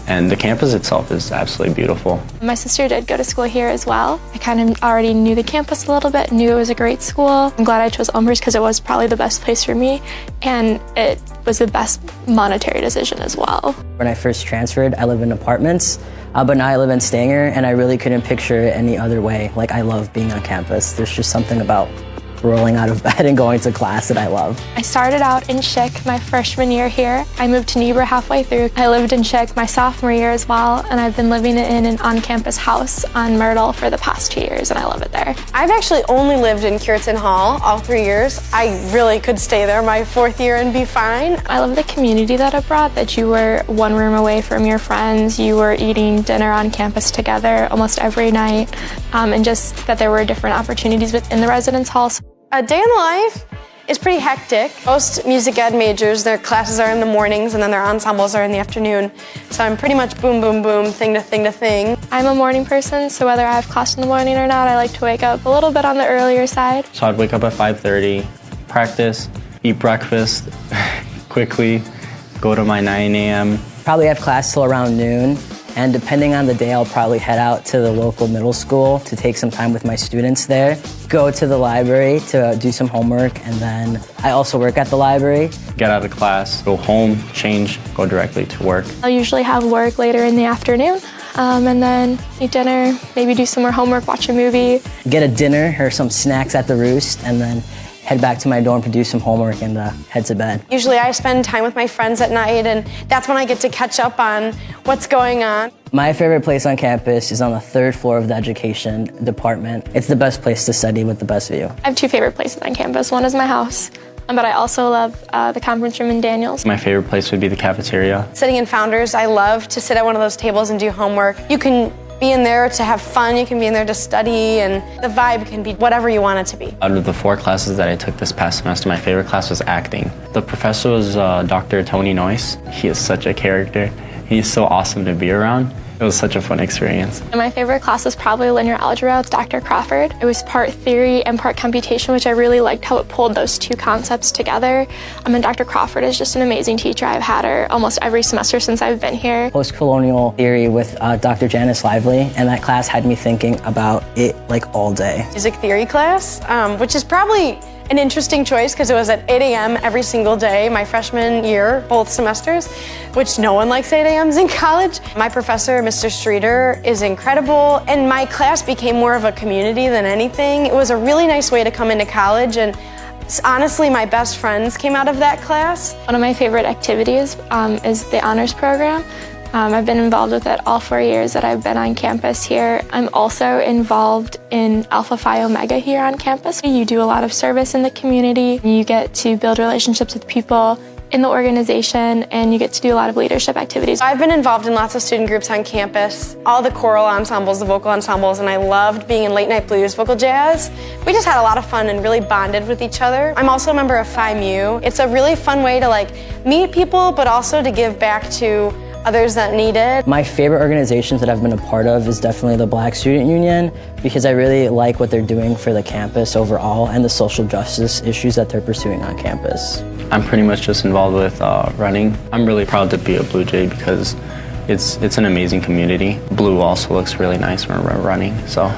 And the campus itself is absolutely beautiful. My sister did go to school here as well. I kind of already knew the campus a little bit, knew it was a great school. I'm glad I chose Elmhurst because it was probably the best place for me, and it was the best monetary decision as well. When I first transferred, I lived in apartments, but now I live in Stanger, and I really couldn't picture it any other way. Like, I love being on campus. There's just something about rolling out of bed and going to class that I love. I started out in Chick my freshman year here. I moved to Niebuhr halfway through. I lived in Chick my sophomore year as well, and I've been living in an on-campus house on Myrtle for the past 2 years, and I love it there. I've actually only lived in Cureton Hall all 3 years. I really could stay there my 4th year and be fine. I love the community that it brought, that you were one room away from your friends, you were eating dinner on campus together almost every night, and just that there were different opportunities within the residence halls. A day in the life is pretty hectic. Most music ed majors, their classes are in the mornings and then their ensembles are in the afternoon. So I'm pretty much boom, boom, boom, thing to thing to thing. I'm a morning person, so whether I have class in the morning or not, I like to wake up a little bit on the earlier side. So I'd wake up at 5:30, practice, eat breakfast quickly, go to my 9 a.m. Probably have class till around noon, and depending on the day, I'll probably head out to the local middle school to take some time with my students there, go to the library to do some homework, and then I also work at the library. Get out of class, go home, change, go directly to work. I'll usually have work later in the afternoon, and then eat dinner, maybe do some more homework, watch a movie. Get a dinner or some snacks at the Roost, and then head back to my dorm to do some homework and head to bed. Usually I spend time with my friends at night, and that's when I get to catch up on what's going on. My favorite place on campus is on the 3rd floor of the education department. It's the best place to study with the best view. I have 2 favorite places on campus. One is my house, but I also love the conference room in Daniels. My favorite place would be the cafeteria. Sitting in Founders, I love to sit at one of those tables and do homework. You can be in there to have fun, you can be in there to study, and the vibe can be whatever you want it to be. Out of the 4 classes that I took this past semester, my favorite class was acting. The professor was Dr. Tony Noyce. He is such a character. He's so awesome to be around. It was such a fun experience. And my favorite class was probably linear algebra with Dr. Crawford. It was part theory and part computation, which I really liked how it pulled those two concepts together. And Dr. Crawford is just an amazing teacher. I've had her almost every semester since I've been here. Post-colonial theory with Dr. Janice Lively, and that class had me thinking about it like all day. Music theory class, which is probably an interesting choice because it was at 8 a.m. every single day my freshman year, both semesters, which no one likes 8 a.m.s in college. My professor, Mr. Streeter, is incredible, and my class became more of a community than anything. It was a really nice way to come into college, and honestly, my best friends came out of that class. One of my favorite activities is the honors program. I've been involved with it all 4 years that I've been on campus here. I'm also involved in Alpha Phi Omega here on campus. You do a lot of service in the community. You get to build relationships with people in the organization, and you get to do a lot of leadership activities. I've been involved in lots of student groups on campus, all the choral ensembles, the vocal ensembles, and I loved being in late night blues, vocal jazz. We just had a lot of fun and really bonded with each other. I'm also a member of Phi Mu. It's a really fun way to meet people, but also to give back to others that need it. My favorite organizations that I've been a part of is definitely the Black Student Union, because I really like what they're doing for the campus overall and the social justice issues that they're pursuing on campus. I'm pretty much just involved with running. I'm really proud to be a Blue Jay because it's an amazing community. Blue also looks really nice when we're running, so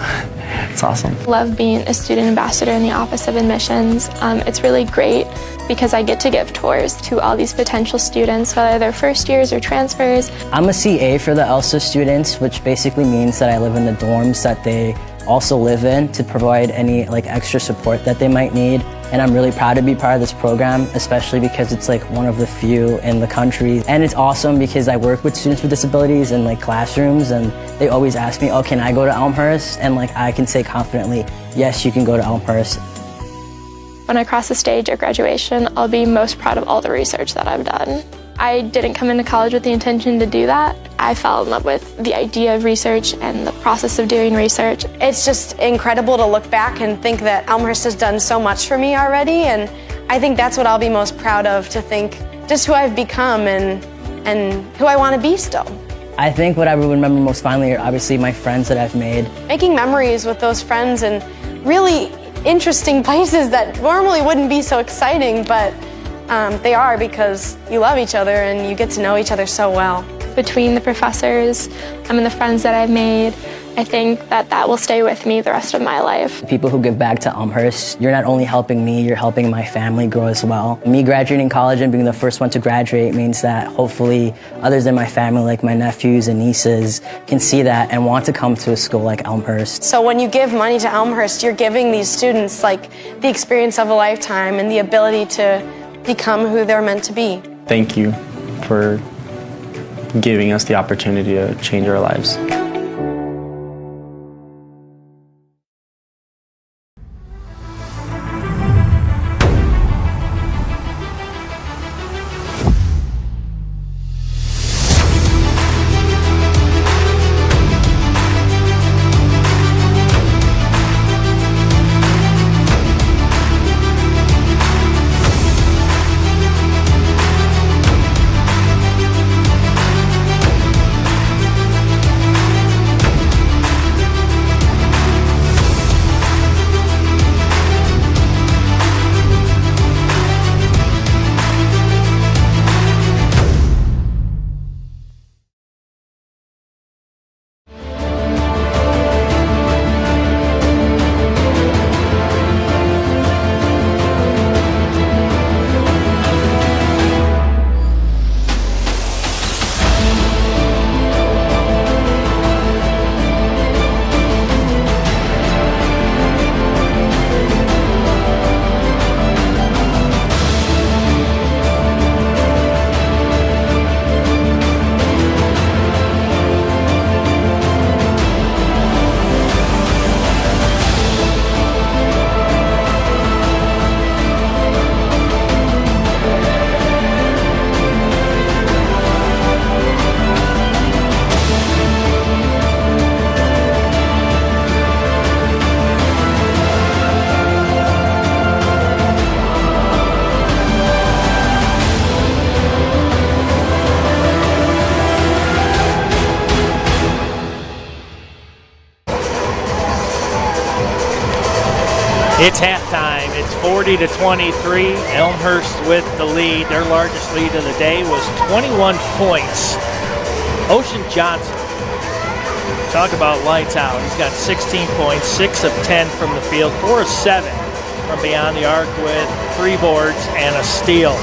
it's awesome. Love being a student ambassador in the Office of Admissions. It's really great because I get to give tours to all these potential students, whether they're first years or transfers. I'm a CA for the ELSA students, which basically means that I live in the dorms that they also live in to provide any extra support that they might need. And I'm really proud to be part of this program, especially because it's one of the few in the country. And it's awesome because I work with students with disabilities in classrooms, and they always ask me, oh, can I go to Elmhurst? And I can say confidently, yes, you can go to Elmhurst. When I cross the stage at graduation, I'll be most proud of all the research that I've done. I didn't come into college with the intention to do that. I fell in love with the idea of research and the process of doing research. It's just incredible to look back and think that Elmhurst has done so much for me already, and I think that's what I'll be most proud of, to think just who I've become and who I want to be still. I think what I would remember most fondly are obviously my friends that I've made. Making memories with those friends in really interesting places that normally wouldn't be so exciting, but they are, because you love each other and you get to know each other so well. Between the professors and the friends that I've made, I think that will stay with me the rest of my life. People who give back to Elmhurst, you're not only helping me, you're helping my family grow as well. Me graduating college and being the first one to graduate means that hopefully others in my family, like my nephews and nieces, can see that and want to come to a school like Elmhurst. So when you give money to Elmhurst, you're giving these students the experience of a lifetime and the ability to become who they're meant to be. Thank you for giving us the opportunity to change our lives. It's halftime. It's 40-23. Elmhurst with the lead. Their largest lead of the day was 21 points. Ocean Johnson, talk about lights out. He's got 16 points, 6 of 10 from the field, 4 of 7 from beyond the arc with 3 boards and a steal.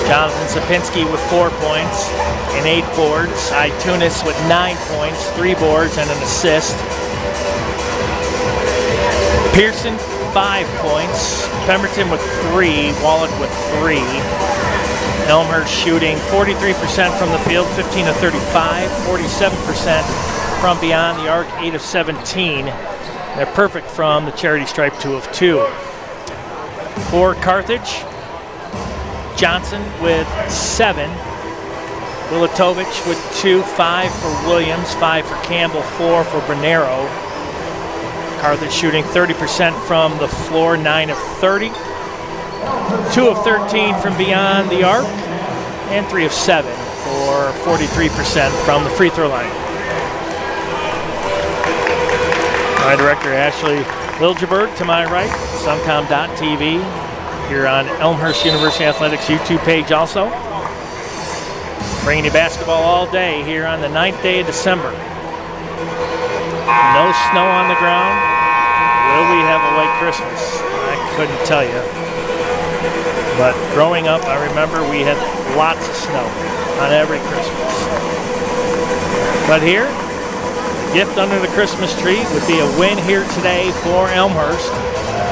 Jonathan Sapinski with 4 points and 8 boards. Itunis with 9 points, 3 boards and an assist. Pearson, 5 points. Pemberton with 3. Wallach with 3. Elmhurst shooting 43% from the field, 15 of 35. 47% from beyond the arc, 8 of 17. They're perfect from the charity stripe, 2 of 2. For Carthage, Johnson with 7. Willitovich with 2, 5 for Williams, 5 for Campbell, 4 for Bernero. Carthage shooting 30% from the floor, 9 of 30. 2 of 13 from beyond the arc, and 3 of 7 for 43% from the free throw line. My director, Ashley Liljeberg, to my right, Suncom.tv, here on Elmhurst University Athletics YouTube page also. Bringing you basketball all day here on the 9th day of December. No snow on the ground. Will we have a white Christmas? I couldn't tell you. But growing up, I remember we had lots of snow on every Christmas. But here, the gift under the Christmas tree would be a win here today for Elmhurst.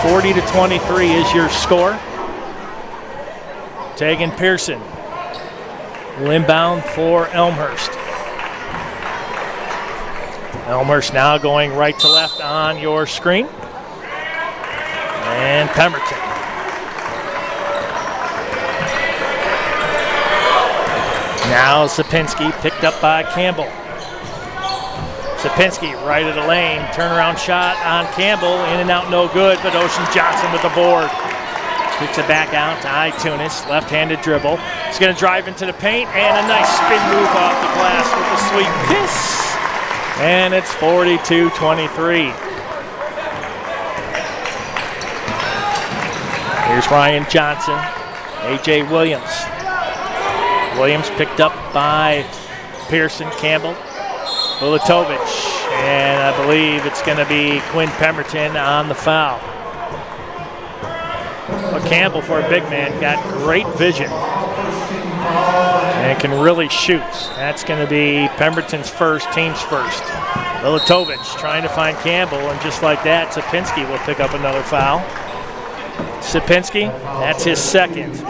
40-23 is your score. Tegan Pearson will inbound for Elmhurst. Elmhurst now going right to left on your screen. And Pemberton. Now Sapinski picked up by Campbell. Sapinski right of the lane. Turnaround shot on Campbell. In and out, no good, but Ocean Johnson with the board. Kicks it back out to Itunis. Left-handed dribble. He's going to drive into the paint, and a nice spin move off the glass with a sweet kiss. And it's 42-23. Here's Ryan Johnson. A.J. Williams. Williams picked up by Pearson, Campbell, Willitovich, and I believe it's going to be Quinn Pemberton on the foul. But Campbell, for a big man, got great vision and can really shoot. That's going to be Pemberton's first, team's first. Willitovich trying to find Campbell, and just like that, Sapinski will pick up another foul. Sapinski, that's his second.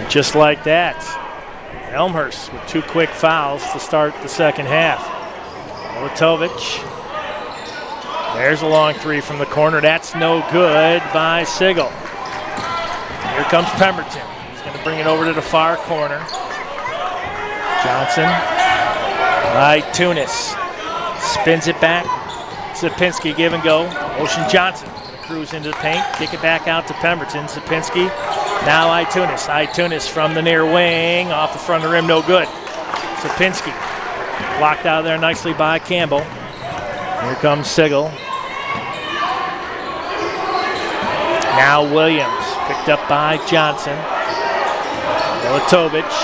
Just like that, Elmhurst with 2 quick fouls to start the second half. Willitovich, there's a long 3 from the corner. That's no good by Sigel. Here comes Pemberton. He's going to bring it over to the far corner. Johnson, Itunis, spins it back. Sapinski give and go. Ocean Johnson cruise into the paint, kick it back out to Pemberton. Sapinski, now Itunis. Itunis from the near wing, off the front of the rim, no good. Sapinski blocked out of there nicely by Campbell. Here comes Sigel. Now Williams, picked up by Johnson. Willitovich,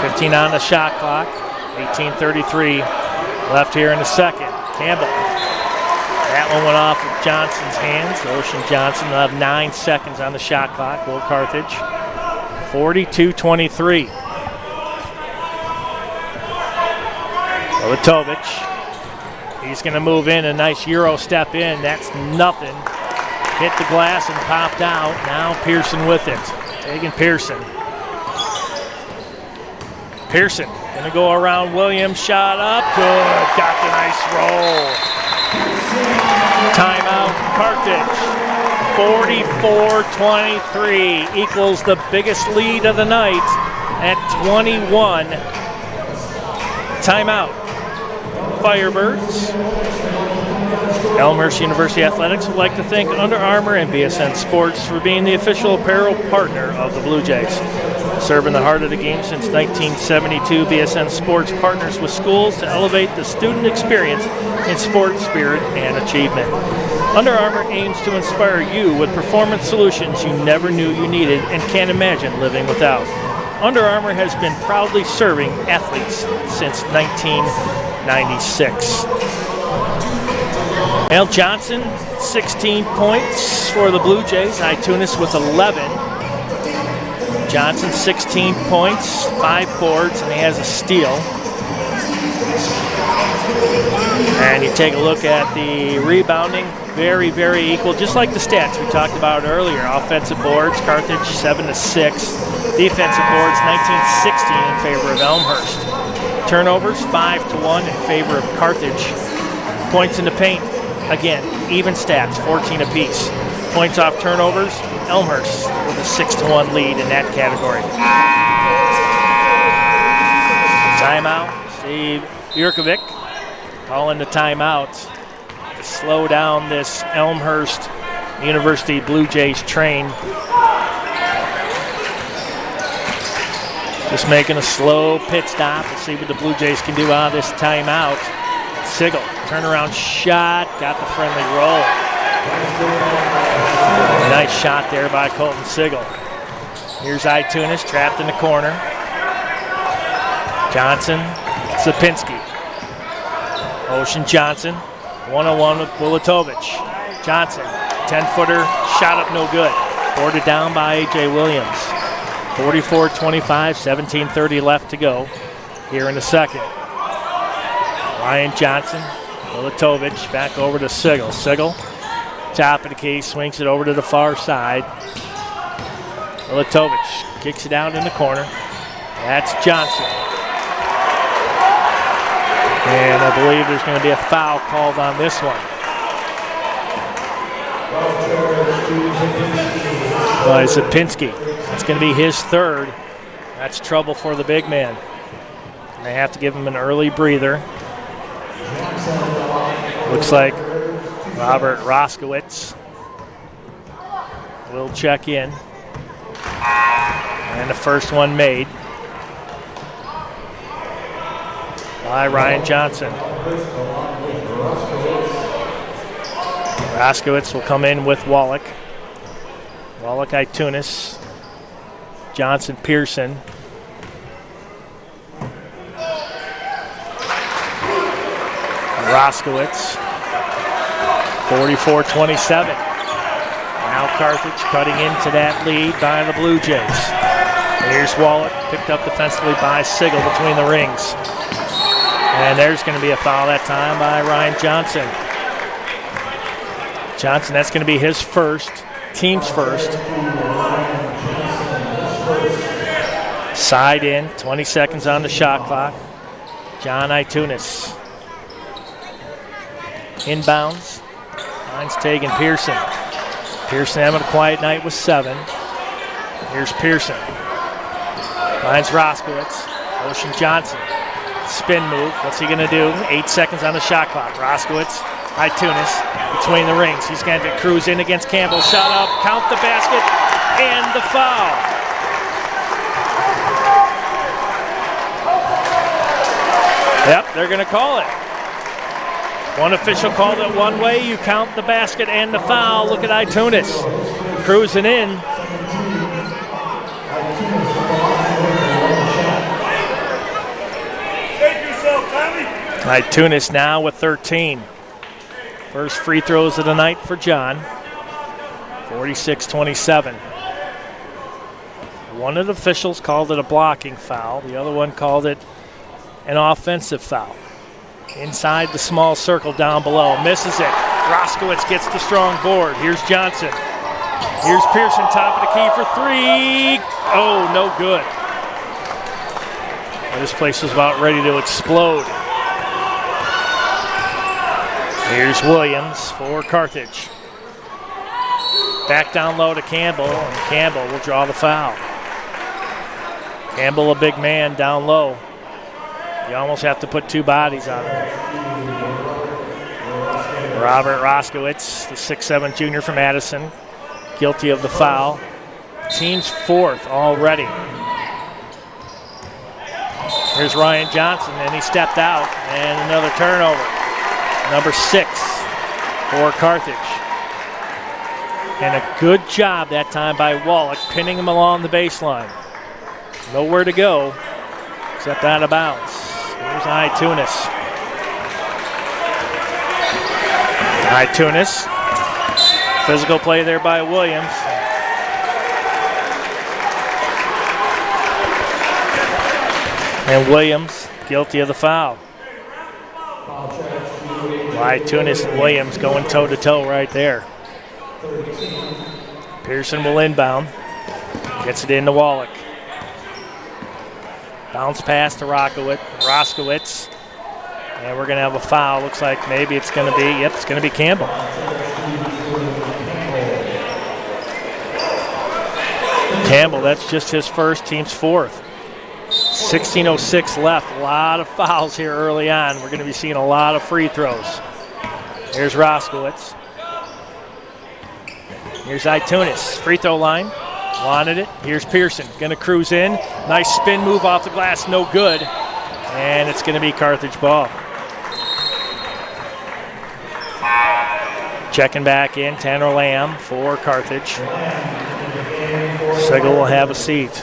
15 on the shot clock, 18:33 left here in the second. Campbell. That one went off of Johnson's hands. Ocean Johnson will have 9 seconds on the shot clock. Will Carthage. 42-23. Willitovich. He's going to move in. A nice Euro step in. That's nothing. Hit the glass and popped out. Now Pearson with it. Taking Pearson. Pearson going to go around Williams. Shot up. Good. Got the nice roll. Timeout, Carthage. 44-23 equals the biggest lead of the night at 21. Timeout, Firebirds. Elmhurst University Athletics would like to thank Under Armour and BSN Sports for being the official apparel partner of the Blue Jays. Serving the heart of the game since 1972, BSN Sports partners with schools to elevate the student experience in sport, spirit, and achievement. Under Armour aims to inspire you with performance solutions you never knew you needed and can't imagine living without. Under Armour has been proudly serving athletes since 1996. Al Johnson, 16 points for the Blue Jays. Itunis with 11. Johnson, 16 points, 5 boards, and he has a steal. And you take a look at the rebounding, very, very equal, just like the stats we talked about earlier. Offensive boards, Carthage 7-6. Defensive boards, 19-16 in favor of Elmhurst. Turnovers, 5-1 in favor of Carthage. Points in the paint, again, even stats, 14 apiece. Points off turnovers, Elmhurst with a 6-1 lead in that category. Timeout, Steve Jurkovic calling the timeout to slow down this Elmhurst University Blue Jays train. Just making a slow pit stop. Let's see what the Blue Jays can do out of this timeout. Sigel, turnaround shot, got the friendly roll. Nice shot there by Colton Sigel. Here's Itunis trapped in the corner. Johnson, Sapinski. Ocean Johnson, one-on-one with Bulatovic. Johnson, 10-footer, shot up no good. Boarded down by A.J. Williams. 44-25, 17:30 left to go here in the second. Ryan Johnson, Bulatovic, back over to Sigel. Sigel, top of the key, swings it over to the far side. Bulatovic kicks it out in the corner. That's Johnson. And I believe there's going to be a foul called on this one. By Zapinski. That's going to be his third. That's trouble for the big man. And they have to give him an early breather. Looks like Robert Roskowitz will check in. And the first one made by Ryan Johnson. Roskowitz will come in with Wallach. Wallach, Itunis. Johnson, Pearson. Roskowitz. 44-27. Now Carthage cutting into that lead by the Blue Jays. Here's Wallach, picked up defensively by Sigel between the rings. And there's going to be a foul that time by Ryan Johnson. Johnson, that's going to be his first, team's first. Side in, 20 seconds on the shot clock. John Itunis. Inbounds. Line's taking Pearson. Pearson having a quiet night with 7. Here's Pearson. Line's Roskowitz. Ocean Johnson. Spin move. What's he going to do? 8 seconds on the shot clock. Roskowitz, Itunis between the rings. He's going to cruise in against Campbell. Shot up, count the basket, and the foul. Yep, they're going to call it. One official called it one way. You count the basket and the foul. Look at Itunis cruising in. Itunis now with 13. First free throws of the night for John. 46-27. One of the officials called it a blocking foul. The other one called it an offensive foul. Inside the small circle down below. Misses it. Roskowitz gets the strong board. Here's Johnson. Here's Pearson, top of the key for 3. Oh, no good. This place is about ready to explode. Here's Williams for Carthage. Back down low to Campbell, and Campbell will draw the foul. Campbell, a big man down low. You almost have to put 2 bodies on him. Robert Roskowitz, the 6'7" junior from Addison, guilty of the foul. Team's 4th already. Here's Ryan Johnson, and he stepped out, and another turnover. Number 6 for Carthage. And a good job that time by Wallach, pinning him along the baseline. Nowhere to go except out of bounds. Here's Itunis. Itunis. Physical play there by Williams. And Williams guilty of the foul. Itunis and Williams going toe-to-toe right there. Pearson will inbound. Gets it into Wallach. Bounce pass to Roskowitz. And we're going to have a foul. Looks like maybe it's going to be, it's going to be Campbell. Campbell, that's just his first, team's fourth. 16:06 left. A lot of fouls here early on. We're going to be seeing a lot of free throws. Here's Roskowitz. Here's Itunis. Free throw line. Wanted it. Here's Pearson. Going to cruise in. Nice spin move off the glass. No good. And it's going to be Carthage ball. Checking back in. Tanner Lamb for Carthage. Sigel will have a seat.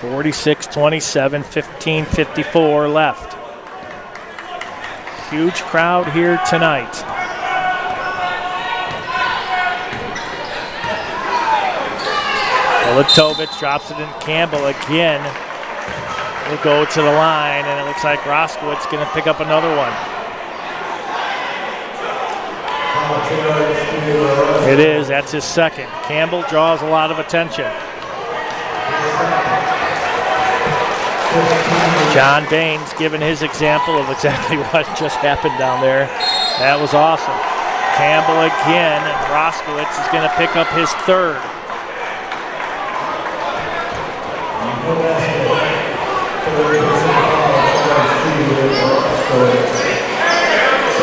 46-27, 15:54 left. Huge crowd here tonight. Litovich drops it in. Campbell again will go to the line, and it looks like Roskowitz going to pick up another one. It is, that's his second. Campbell draws a lot of attention. John Baines giving his example of exactly what just happened down there. That was awesome. Campbell again, and Roskowitz is going to pick up his third.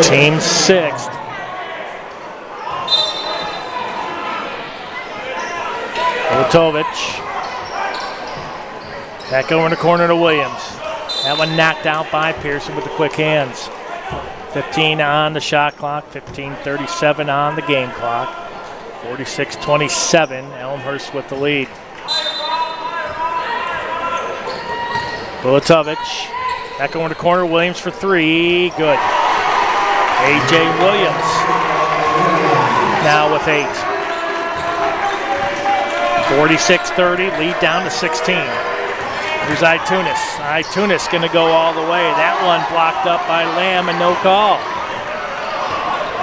Team sixth. Litovich. Back over in the corner to Williams. That one knocked out by Pearson with the quick hands. 15 on the shot clock, 15:37 on the game clock. 46-27, Elmhurst with the lead. Litovich. Back over in the corner, Williams for three. Good. A.J. Williams now with 8. 46-30, lead down to 16. Here's Itunis. Itunis going to go all the way. That one blocked up by Lamb and no call.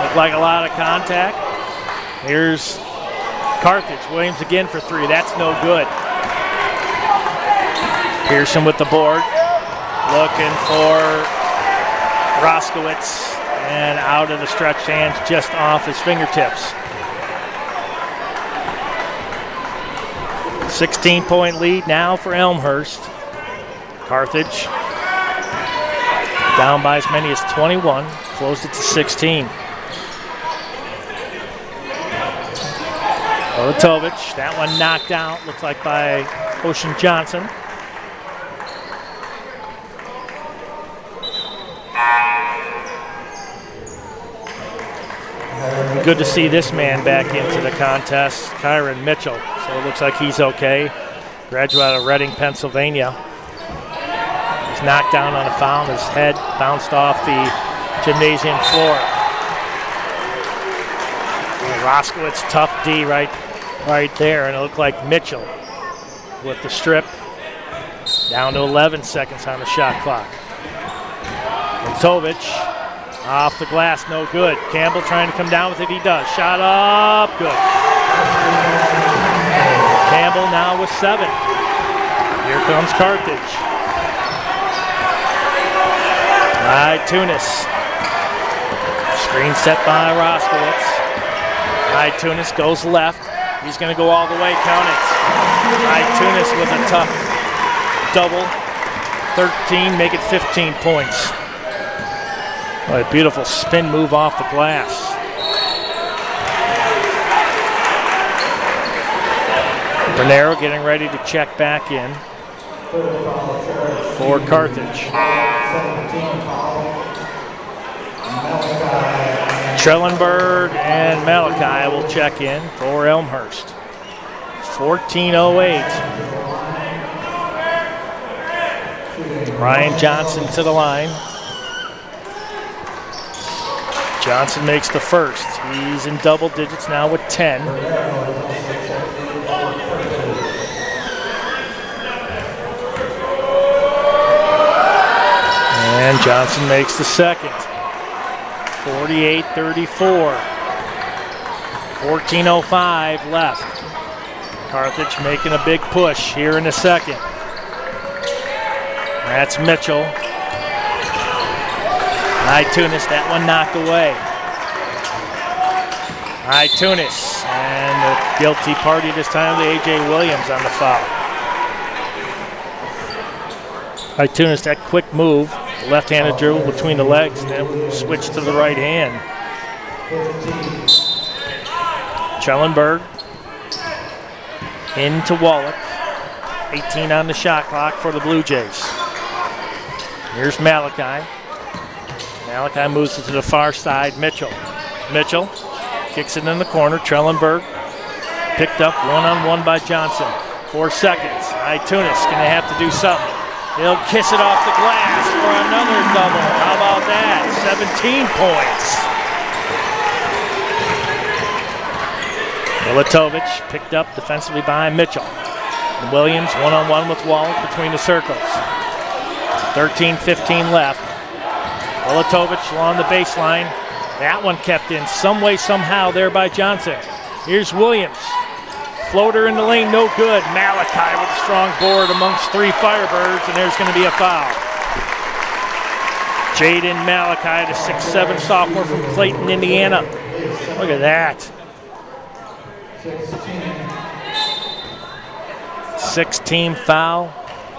Looked like a lot of contact. Here's Carthage. Williams again for 3. That's no good. Pearson with the board. Looking for Roskowitz. And out of the stretched hands, just off his fingertips. 16-point lead now for Elmhurst. Carthage down by as many as 21, closed it to 16. Litovich, that one knocked out, looks like by Ocean Johnson. Good to see this man back into the contest, Kyron Mitchell. So it looks like he's okay. Graduate out of Reading, Pennsylvania. He's knocked down on a foul. His head bounced off the gymnasium floor. And Roskowitz, tough D right there. And it looked like Mitchell with the strip. Down to 11 seconds on the shot clock. Litovich. Off the glass, no good. Campbell trying to come down with it, he does. Shot up, good. Campbell now with 7. Here comes Carthage. Itunis. Screen set by Roskowitz. Itunis goes left. He's going to go all the way, count it. Itunis with a tough double. 13, make it 15 points. Oh, a beautiful spin move off the glass. Bernero getting ready to check back in. for Carthage. Trellenberg and Malachi will check in for Elmhurst. 14:08. Ryan Johnson to the line. Johnson makes the first. He's in double digits now with 10. And Johnson makes the second. 48-34. 14:05 left. Carthage making a big push here in the second. That's Mitchell. Tunis, that one knocked away. Tunis, and the guilty party this time, the A.J. Williams on the foul. Tunis, that quick move, left-handed dribble between the legs, and then switch to the right hand. Trellenberg into Wallach. 18 on the shot clock for the Blue Jays. Here's Malachi. Malachi moves it to the far side. Mitchell kicks it in the corner. Trellenberg picked up one-on-one by Johnson. 4 seconds. Tunis going to have to do something. He'll kiss it off the glass for another double. How about that? 17 points. Milatovic picked up defensively by Mitchell. Williams one-on-one with Wallach between the circles. 13-15 left. Milatovic along the baseline. That one kept in some way, somehow there by Johnson. Here's Williams. Floater in the lane, no good. Malachi with a strong board amongst 3 Firebirds, and there's going to be a foul. Jaden Malachi, the 6'7" sophomore from Clayton, Indiana. Look at that. 16 foul.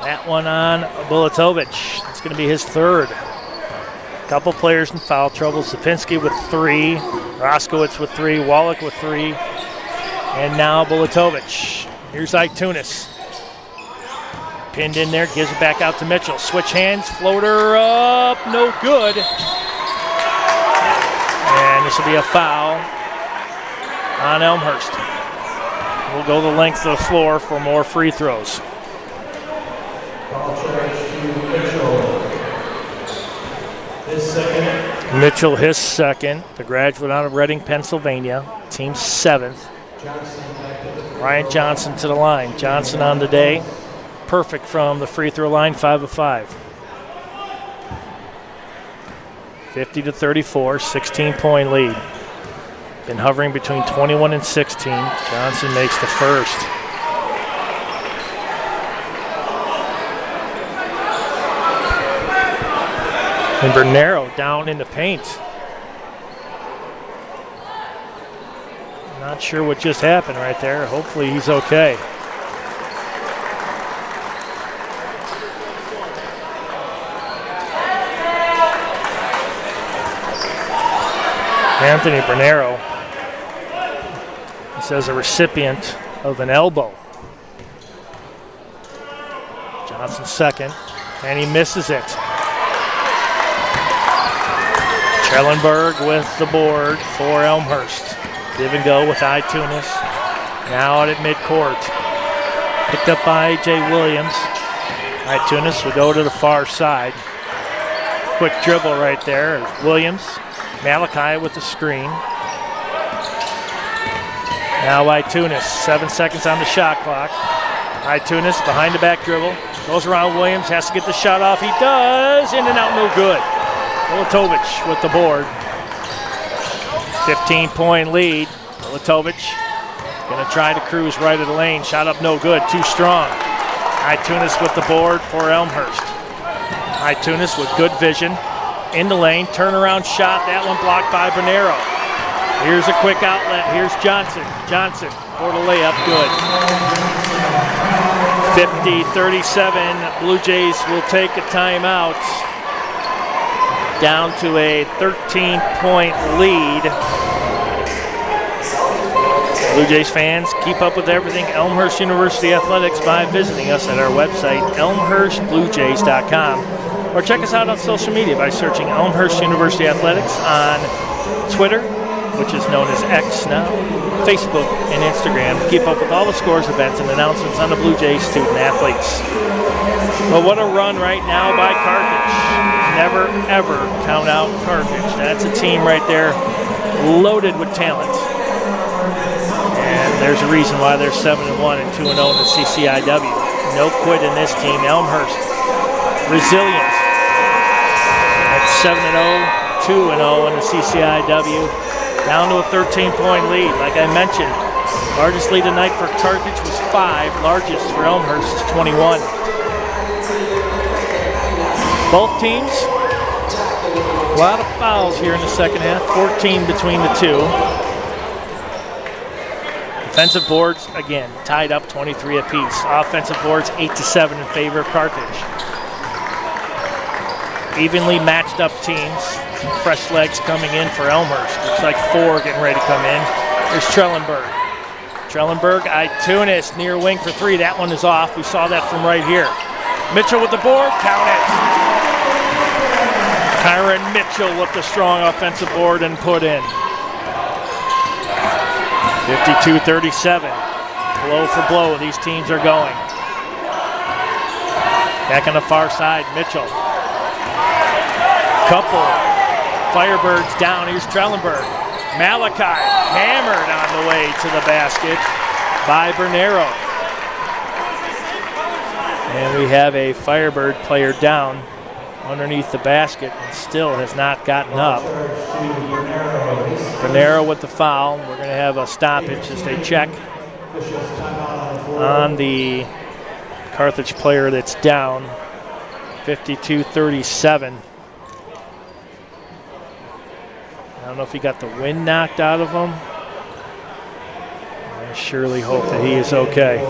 That one on Milatovic. It's going to be his third. Couple players in foul trouble. Sapinski with 3, Roskowitz with 3, Wallach with 3, and now Milatovic. Here's Tunis. Pinned in there, gives it back out to Mitchell. Switch hands, floater up, no good. And this will be a foul on Elmhurst. We'll go the length of the floor for more free throws. Mitchell, his second, the graduate out of Reading, Pennsylvania, team 7th. Ryan Johnson to the line. Johnson on the day, perfect from the free throw line, 5 of 5. 50-34, 16-point lead. Been hovering between 21 and 16. Johnson makes the first. And Bernero down in the paint. Not sure what just happened right there. Hopefully he's okay. Anthony Bernero, he says a recipient of an elbow. Johnson second, and he misses it. Trellenberg with the board for Elmhurst. Give and go with Tunis. Now out at midcourt. Picked up by A.J. Williams. Tunis will go to the far side. Quick dribble right there. Williams. Malachi with the screen. Now Tunis. 7 seconds on the shot clock. Tunis behind the back dribble. Goes around Williams. Has to get the shot off. He does. In and out, no good. Milatovic with the board. 15-point lead. Milatovic going to try to cruise right of the lane. Shot up no good. Too strong. Tunis with the board for Elmhurst. Tunis with good vision. In the lane. Turnaround shot. That one blocked by Bernero. Here's a quick outlet. Here's Johnson. Johnson for the layup. Good. 50-37. Blue Jays will take a timeout. Down to a 13-point lead. Blue Jays fans, keep up with everything Elmhurst University Athletics by visiting us at our website, elmhurstbluejays.com, or check us out on social media by searching Elmhurst University Athletics on Twitter, which is known as X now, Facebook, and Instagram. Keep up with all the scores, events, and announcements on the Blue Jays student athletes. Well, what a run right now by Carthage. Never, ever count out Carthage. That's a team right there loaded with talent. And there's a reason why they're 7-1 and 2-0 in the CCIW. No quit in this team. Elmhurst, resilient at 7-0, 2-0 in the CCIW. Down to a 13-point lead. Like I mentioned, largest lead tonight for Carthage was 5. Largest for Elmhurst is 21. Both teams, a lot of fouls here in the second half, 14 between the two. Defensive boards, again, tied up 23 apiece. Offensive boards, 8-7 in favor of Carthage. Evenly matched up teams. Some fresh legs coming in for Elmhurst. Looks like 4 getting ready to come in. Here's Trellenberg. Trellenberg, Itunis, near wing for 3. That one is off. We saw that from right here. Mitchell with the board, count it. Kyron Mitchell with the strong offensive board and put in. 52-37. Blow for blow, these teams are going. Back on the far side, Mitchell. Couple. Firebirds down, here's Trellenberg. Malachi hammered on the way to the basket by Bernero. And we have a Firebird player down underneath the basket and still has not gotten up. Bernero with the foul. We're going to have a stoppage as they check on the Carthage player that's down. 52-37. I don't know if he got the wind knocked out of him. I surely hope that he is okay.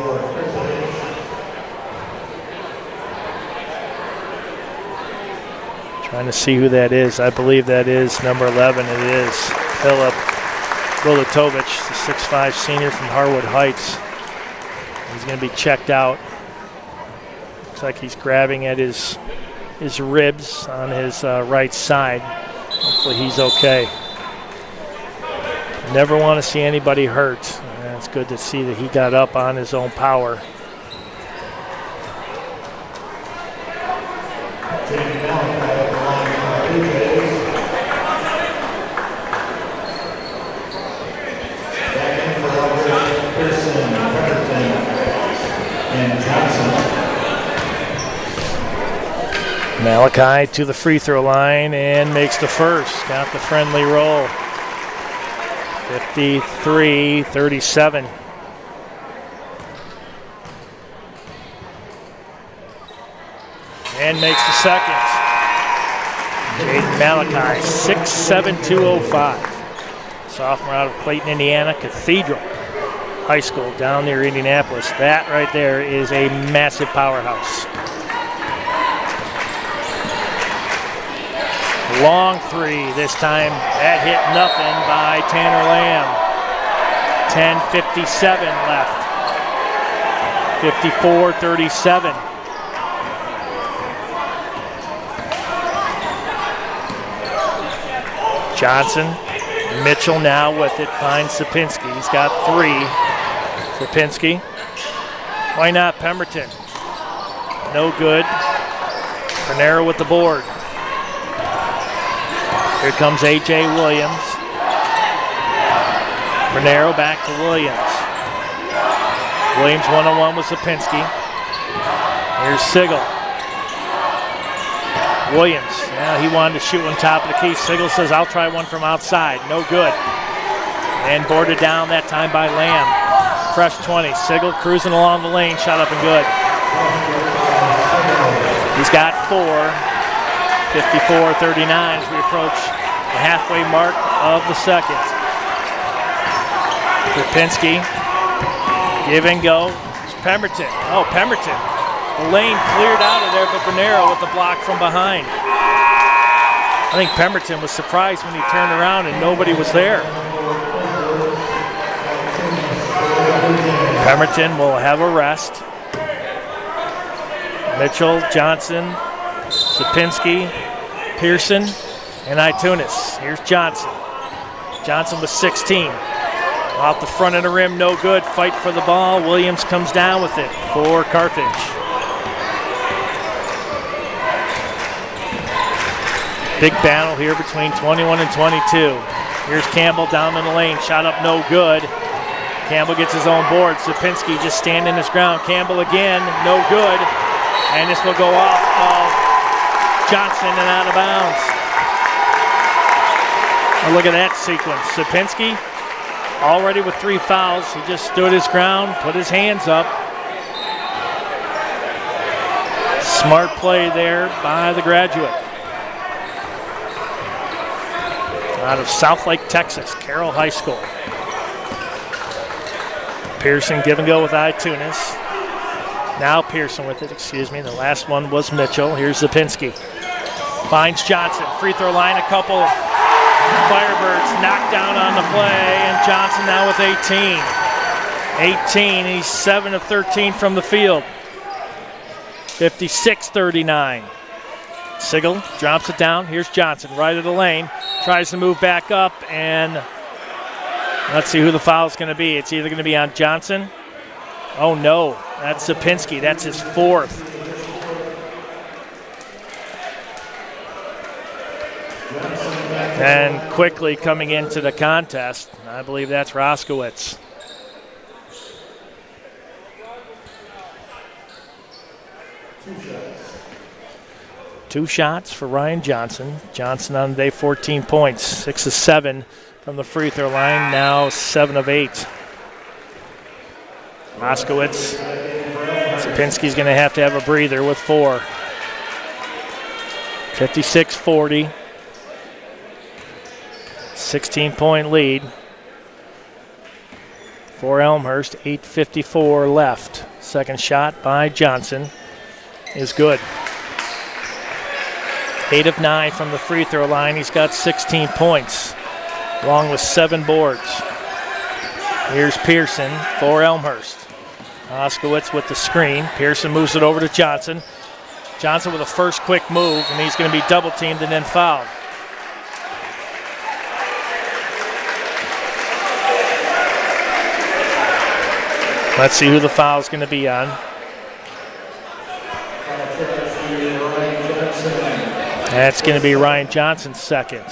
Trying to see who that is. I believe that is number 11. It is Philip Golotovich, the 6'5" senior from Harwood Heights. He's going to be checked out. Looks like he's grabbing at his ribs on his right side. Hopefully he's okay. Never want to see anybody hurt. It's good to see that he got up on his own power. Malachi to the free throw line and makes the first. Got the friendly roll. 53-37. And makes the second. Jaden Malachi, 6'7", 205. Sophomore out of Clayton, Indiana, Cathedral High School down near Indianapolis. That right there is a massive powerhouse. Long three this time. That hit nothing by Tanner Lamb. 10:57 left. 54-37. Johnson. Mitchell now with it. Finds Sapinski. He's got 3. Sapinski. Why not Pemberton? No good. Bernero with the board. Here comes A.J. Williams. Bernero back to Williams. Williams one-on-one with Sapinski. Here's Sigel. Williams, now he wanted to shoot on top of the key. Sigel says, I'll try one from outside. No good. And boarded down that time by Lamb. Fresh 20. Sigel cruising along the lane. Shot up and good. He's got 4. 54-39 as we approach the halfway mark of the second. Krupinski, give and go. It's Pemberton. Oh, Pemberton. The lane cleared out of there, but Bernero with the block from behind. I think Pemberton was surprised when he turned around and nobody was there. Pemberton will have a rest. Mitchell, Johnson, Sapinski, Pearson, and Itunis. Here's Johnson. Johnson with 16. Off the front of the rim, no good. Fight for the ball. Williams comes down with it for Carthage. Big battle here between 21 and 22. Here's Campbell down in the lane. Shot up, no good. Campbell gets his own board. Sapinski just standing his ground. Campbell again, no good. And this will go off of Johnson and out of bounds. Oh, look at that sequence. Sapinski already with 3 fouls. He just stood his ground, put his hands up. Smart play there by the graduate. Out of Southlake, Texas, Carroll High School. Pearson give and go with Itunis. Now Pearson with it, The last one was Mitchell. Here's Zapinski. Finds Johnson. Free throw line, a couple. Firebirds knocked down on the play, and Johnson now with 18. 18, he's 7 of 13 from the field. 56-39. Sigel drops it down. Here's Johnson, right of the lane. Tries to move back up, and let's see who the foul is going to be. It's either going to be on Johnson. Oh, no. That's Sapinski. That's his 4th. And quickly coming into the contest, I believe that's Roskowitz. Two shots for Ryan Johnson. Johnson on the day, 14 points, 6 of 7 from the free throw line, now 7 of 8. Roskowitz. Sapinski's going to have a breather with 4. 56-40. 16-point lead for Elmhurst. 8:54 left. Second shot by Johnson is good. 8 of 9 from the free throw line. He's got 16 points, along with 7 boards. Here's Pearson for Elmhurst. Oskowitz with the screen. Pearson moves it over to Johnson. Johnson with a first quick move, and he's going to be double teamed and then fouled. Let's see who the foul is going to be on. That's going to be Ryan Johnson's second.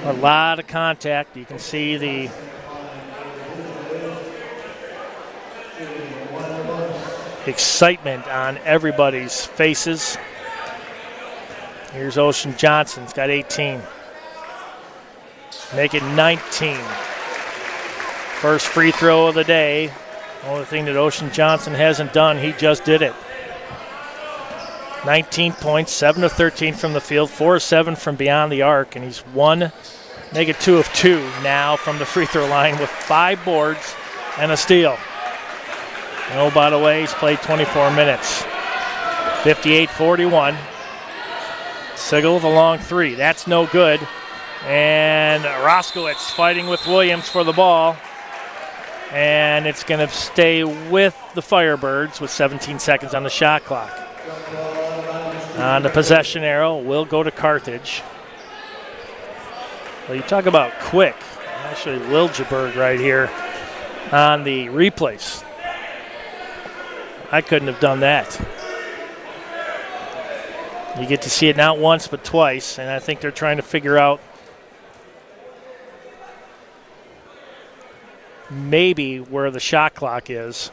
A lot of contact. You can see the excitement on everybody's faces. Here's Ocean Johnson. He's got 18. Make it 19. First free throw of the day. Only thing that Ocean Johnson hasn't done, he just did it. 19 points, 7 of 13 from the field, 4 of 7 from beyond the arc, and he's 2 of 2 now from the free throw line with 5 boards and a steal. And oh, by the way, he's played 24 minutes. 58-41. Sigel with a long 3. That's no good. And Roskowitz fighting with Williams for the ball. And it's going to stay with the Firebirds with 17 seconds on the shot clock. On the possession arrow, will go to Carthage. Well, you talk about quick. Actually, Liljeburg right here on the replays. I couldn't have done that. You get to see it not once but twice, and I think they're trying to figure out maybe where the shot clock is.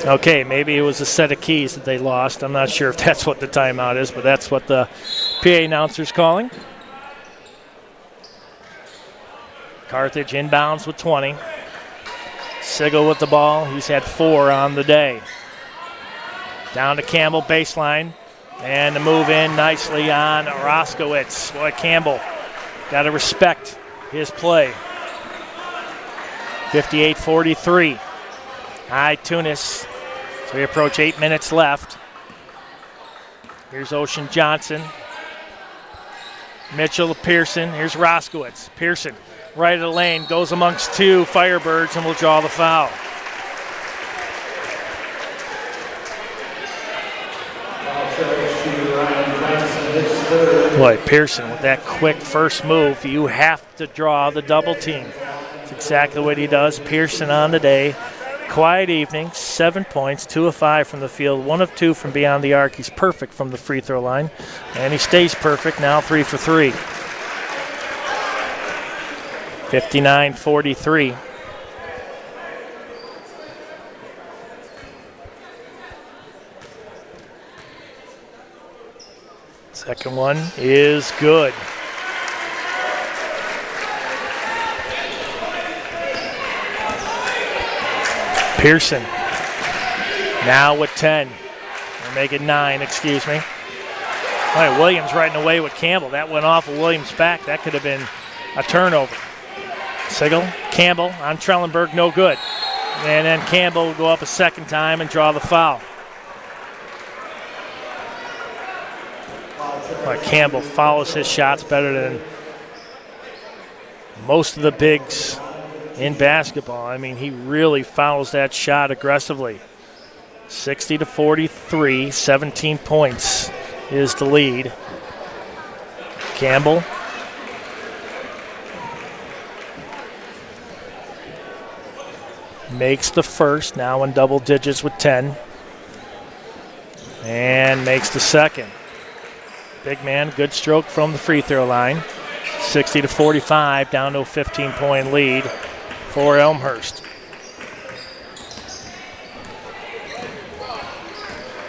Okay, maybe it was a set of keys that they lost. I'm not sure if that's what the timeout is, but that's what the PA announcer's calling. Carthage inbounds with 20. Sigel with the ball. He's had 4 on the day. Down to Campbell, baseline. And the move in nicely on Roskowitz. Boy, Campbell, got to respect his play. 58-43. Tunis. So we approach 8 minutes left. Here's Ocean Johnson. Mitchell to Pearson. Here's Roskowitz. Pearson right of the lane, goes amongst two Firebirds and will draw the foul. Boy, Pearson with that quick first move, you have to draw the double team. That's exactly what he does. Pearson on the day. Quiet evening, 7 points, 2 of 5 from the field, 1 of 2 from beyond the arc. He's perfect from the free throw line, and he stays perfect now, 3 for 3. 59-43. Second one is good. Pearson now with 10. Or make it 9, excuse me. All right, Williams riding away with Campbell. That went off of Williams' back. That could have been a turnover. Sigel, Campbell on Trellenberg, no good. And then Campbell will go up a second time and draw the foul. Campbell follows his shots better than most of the bigs in basketball. I mean, he really follows that shot aggressively. 60-43, 17 points is the lead. Campbell. Makes the first, now in double digits with 10. And makes the second. Big man, good stroke from the free throw line. 60-45, down to a 15-point lead for Elmhurst.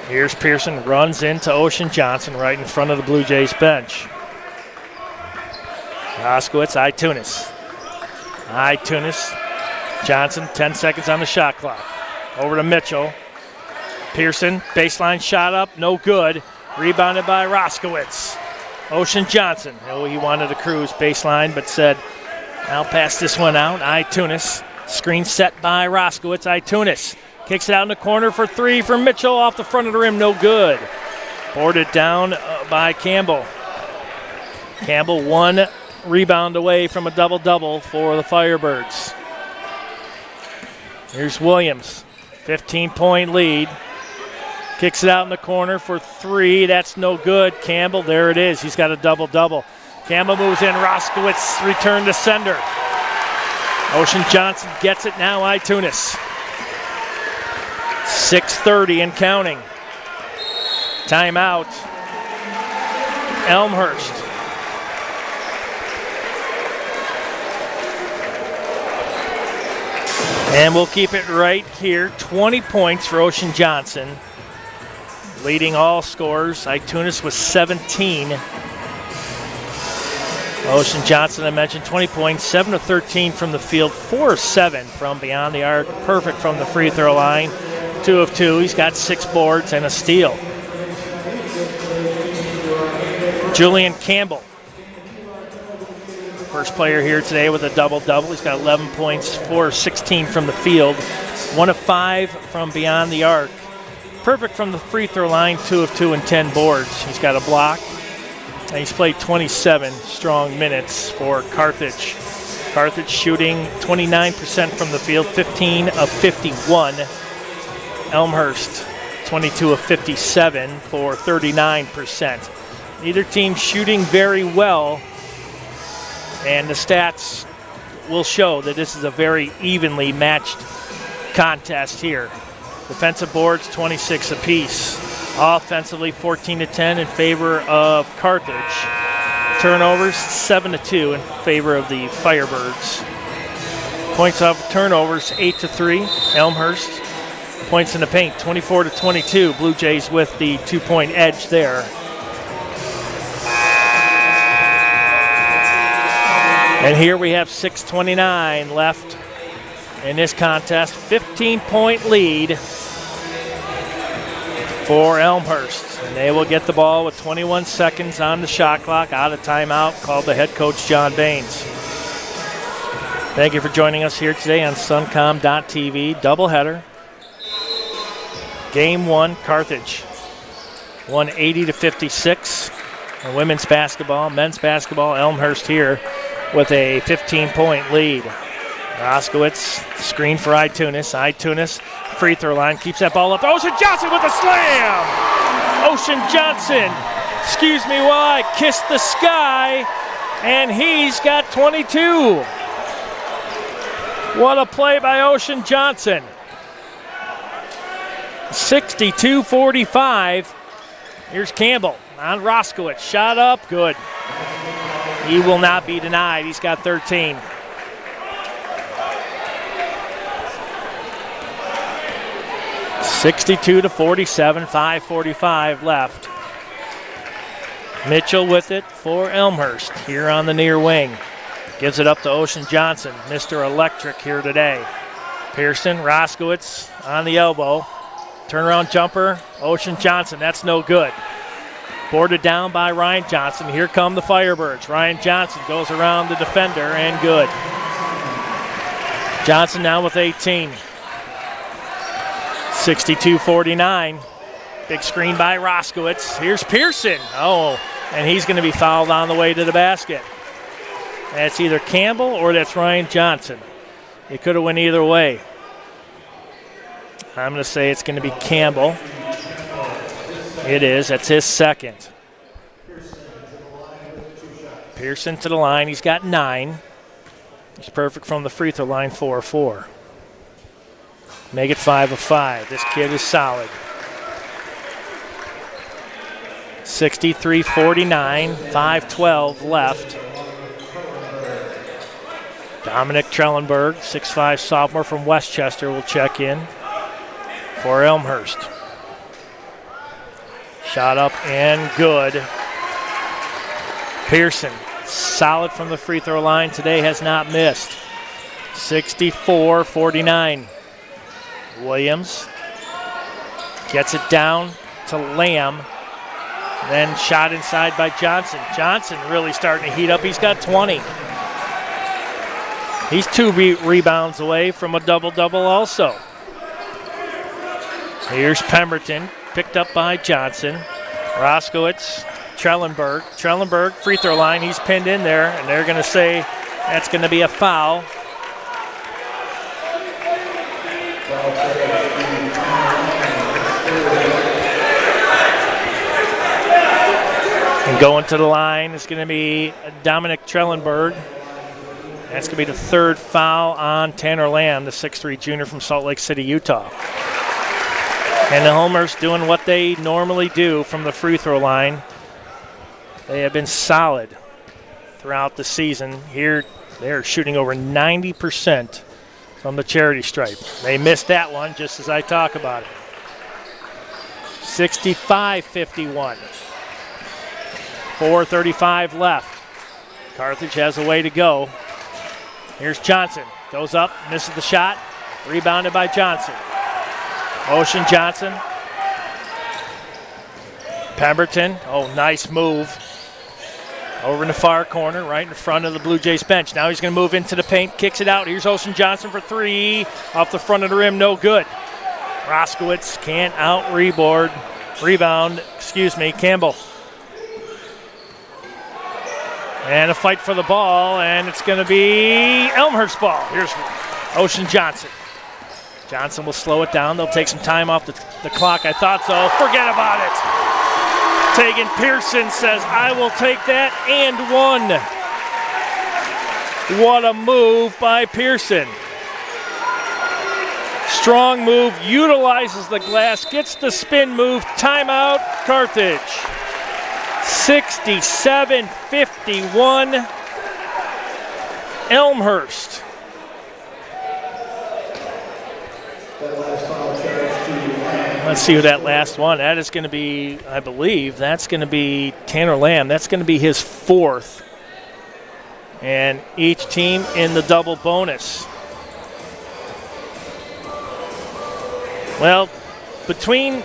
Here's Pearson, runs into Ocean Johnson right in front of the Blue Jays bench. Roskowitz, Tunis. Johnson, 10 seconds on the shot clock. Over to Mitchell. Pearson, baseline shot up, no good. Rebounded by Roskowitz. Ocean Johnson, he wanted to cruise baseline, but said, I'll pass this one out. Tunis. Screen set by Roskowitz. Tunis kicks it out in the corner for 3 for Mitchell. Off the front of the rim, no good. Boarded down by Campbell. Campbell 1 rebound away from a double-double for the Firebirds. Here's Williams, 15-point lead. Kicks it out in the corner for 3. That's no good. Campbell, there it is. He's got a double-double. Campbell moves in. Roskowitz return to sender. Ocean Johnson gets it now. Tunis. 6:30 and counting. Timeout. Elmhurst. And we'll keep it right here. 20 points for Ocean Johnson. Leading all scorers. Tunis with 17. Ocean Johnson, I mentioned, 20 points, 7 of 13 from the field, 4 of 7 from beyond the arc, perfect from the free throw line, 2 of 2. He's got 6 boards and a steal. Julian Campbell, first player here today with a double-double. He's got 11 points, 4 of 16 from the field, 1 of 5 from beyond the arc. Perfect from the free throw line, 2 of 2 and 10 boards. He's got a block, and he's played 27 strong minutes for Carthage. Carthage shooting 29% from the field, 15 of 51. Elmhurst, 22 of 57 for 39%. Neither team shooting very well, and the stats will show that this is a very evenly matched contest here. Defensive boards, 26 apiece. Offensively, 14-10 in favor of Carthage. Turnovers, 7-2 in favor of the Firebirds. Points off turnovers, 8-3. Elmhurst. Points in the paint, 24-22. Blue Jays with the 2-point edge there. And here we have 6:29 left in this contest. 15-point lead for Elmhurst. And they will get the ball with 21 seconds on the shot clock. Out of timeout, called by head coach John Baines. Thank you for joining us here today on Suncom.tv. Doubleheader. Game 1, Carthage. 180-56. And women's basketball, men's basketball, Elmhurst here with a 15-point lead. Roskowitz, screen for Itunis. Itunis, free throw line, keeps that ball up. Ocean Johnson with a slam! Ocean Johnson, excuse me while I kiss the sky, and he's got 22. What a play by Ocean Johnson. 62-45. Here's Campbell on Roskowitz. Shot up, good. He will not be denied. He's got 13. (62-47), 5:45 left. Mitchell with it for Elmhurst here on the near wing. Gives it up to Ocean Johnson, Mr. Electric here today. Pearson, Roskowitz on the elbow. Turnaround jumper, Ocean Johnson, that's no good. Boarded down by Ryan Johnson. Here come the Firebirds. Ryan Johnson goes around the defender and good. Johnson now with 18. 62-49. Big screen by Roskowitz. Here's Pearson. Oh, and he's going to be fouled on the way to the basket. That's either Campbell or that's Ryan Johnson. It could have went either way. I'm going to say it's going to be Campbell. It is. That's his second. Pearson to the line. He's got 9. He's perfect from the free throw line, 4-4. Make it 5 of 5. This kid is solid. 63-49, 5:12 left. Dominic Trellenberg, 6'5" sophomore from Westchester, will check in for Elmhurst. Shot up and good. Pearson, solid from the free throw line today, has not missed. 64-49. Williams gets it down to Lamb. Then shot inside by Johnson. Johnson really starting to heat up. He's got 20. He's 2 rebounds away from a double-double also. Here's Pemberton, picked up by Johnson. Roskowitz, Trellenberg. Trellenberg, free throw line. He's pinned in there, and they're going to say that's going to be a foul. And going to the line is going to be Dominic Trellenberg. That's going to be the 3rd foul on Tanner Lamb, the 6'3" junior from Salt Lake City, Utah. And the Homers doing what they normally do from the free throw line. They have been solid throughout the season. Here they're shooting over 90% from the charity stripe. They missed that one just as I talk about it. 65-51. 4:35 left. Carthage has a way to go. Here's Johnson. Goes up, misses the shot. Rebounded by Johnson. Ocean Johnson. Pemberton. Oh, nice move. Over in the far corner, right in front of the Blue Jays bench. Now he's going to move into the paint, kicks it out. Here's Ocean Johnson for 3. Off the front of the rim, no good. Roskowitz can't rebound, Campbell. And a fight for the ball, and it's going to be Elmhurst ball. Here's Ocean Johnson. Johnson will slow it down. They'll take some time off the clock. I thought so. Forget about it. Tegan Pearson says, I will take that and 1. What a move by Pearson. Strong move, utilizes the glass, gets the spin move. Timeout, Carthage. 67-51, Elmhurst. Let's see who that last one. That is going to be, I believe, that's going to be Tanner Lamb. That's going to be his 4th. And each team in the double bonus. Well, between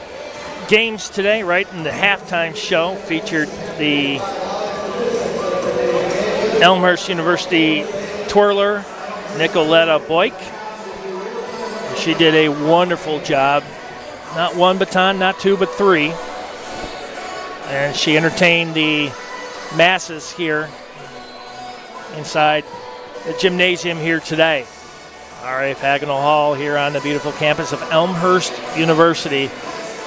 games today, right in the halftime show, featured the Elmhurst University twirler, Nicoletta Boyk. She did a wonderful job. Not 1 baton, not 2, but 3. And she entertained the masses here inside the gymnasium here today. RF Hagenal Hall here on the beautiful campus of Elmhurst University.